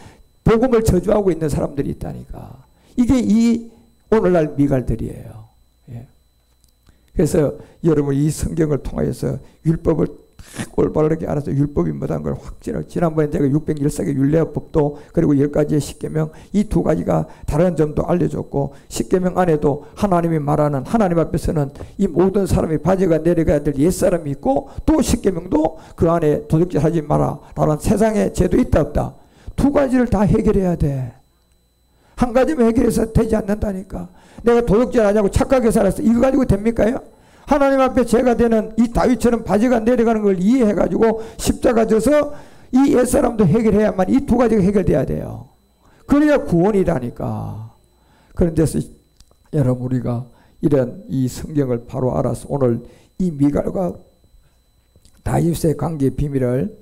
복음을 저주하고 있는 사람들이 있다니까. 이게 이 오늘날 미갈들이에요. 예. 그래서 여러분 이 성경을 통하여서 율법을 딱 올바르게 알아서 율법이 뭐다는 걸 확진하고, 지난번에 제가 614개 율례법도 그리고 10가지의 십계명 이 두 가지가 다른 점도 알려줬고, 십계명 안에도 하나님이 말하는 하나님 앞에서는 이 모든 사람이 바지가 내려가야 될 옛사람이 있고, 또 십계명도 그 안에 도둑질 하지 마라 라는 세상에 죄도 있다 없다, 두 가지를 다 해결해야 돼. 한 가지만 해결해서 되지 않는다니까. 내가 도둑질 하냐고 착하게 살았어, 이거 가지고 됩니까요? 하나님 앞에 죄가 되는 이 다윗처럼 바지가 내려가는 걸 이해해가지고 십자가 져서 이 옛사람도 해결해야만 이 두 가지가 해결돼야 돼요. 그래야 구원이라니까. 그런 데서 여러분 우리가 이런 이 성경을 바로 알아서 오늘 이 미갈과 다윗의 관계의 비밀을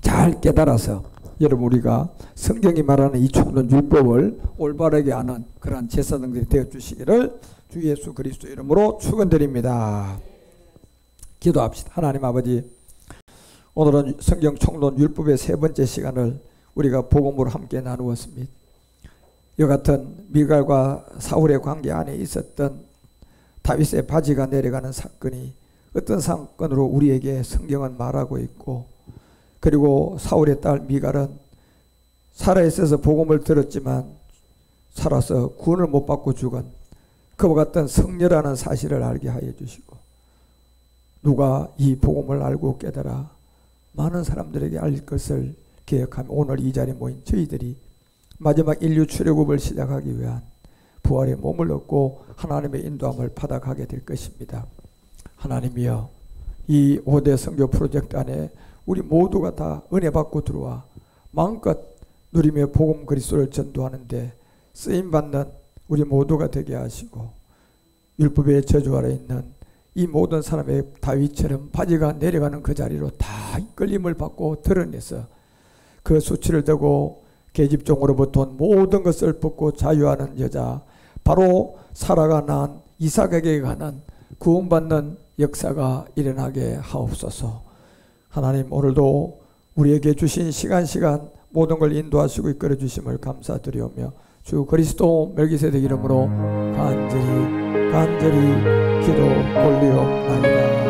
잘 깨달아서 여러분 우리가 성경이 말하는 이 총론 율법을 올바르게 아는 그러한 제사장들이 되어주시기를 주 예수 그리스도 이름으로 축원드립니다. 기도합시다. 하나님 아버지, 오늘은 성경 총론 율법의 세 번째 시간을 우리가 복음으로 함께 나누었습니다. 이와 같은 미갈과 사울의 관계 안에 있었던 다윗의 바지가 내려가는 사건이 어떤 사건으로 우리에게 성경은 말하고 있고, 그리고 사울의 딸 미갈은 살아있어서 복음을 들었지만 살아서 구원을 못 받고 죽은 그와 같은 성녀라는 사실을 알게 하여 주시고, 누가 이 복음을 알고 깨달아 많은 사람들에게 알릴 것을 계획하며 오늘 이 자리에 모인 저희들이 마지막 인류 출애굽을 시작하기 위한 부활의 몸을 얻고 하나님의 인도함을 받아가게 될 것입니다. 하나님이여, 이 5대 선교 프로젝트 안에 우리 모두가 다 은혜 받고 들어와 마음껏 누리며 복음 그리스도를 전도하는데 쓰임받는 우리 모두가 되게 하시고, 율법의 저주 아래 있는 이 모든 사람의 다윗처럼 바지가 내려가는 그 자리로 다 이끌림을 받고 드러내서 그 수치를 대고 계집종으로부터 온 모든 것을 벗고 자유하는 여자, 바로 사라가 낳은 이삭에게 가는 구원받는 역사가 일어나게 하옵소서. 하나님, 오늘도 우리에게 주신 시간 모든 걸 인도하시고 이끌어 주심을 감사드리오며 주 그리스도 멜기세덱 이름으로 간절히 기도 올리옵나이다.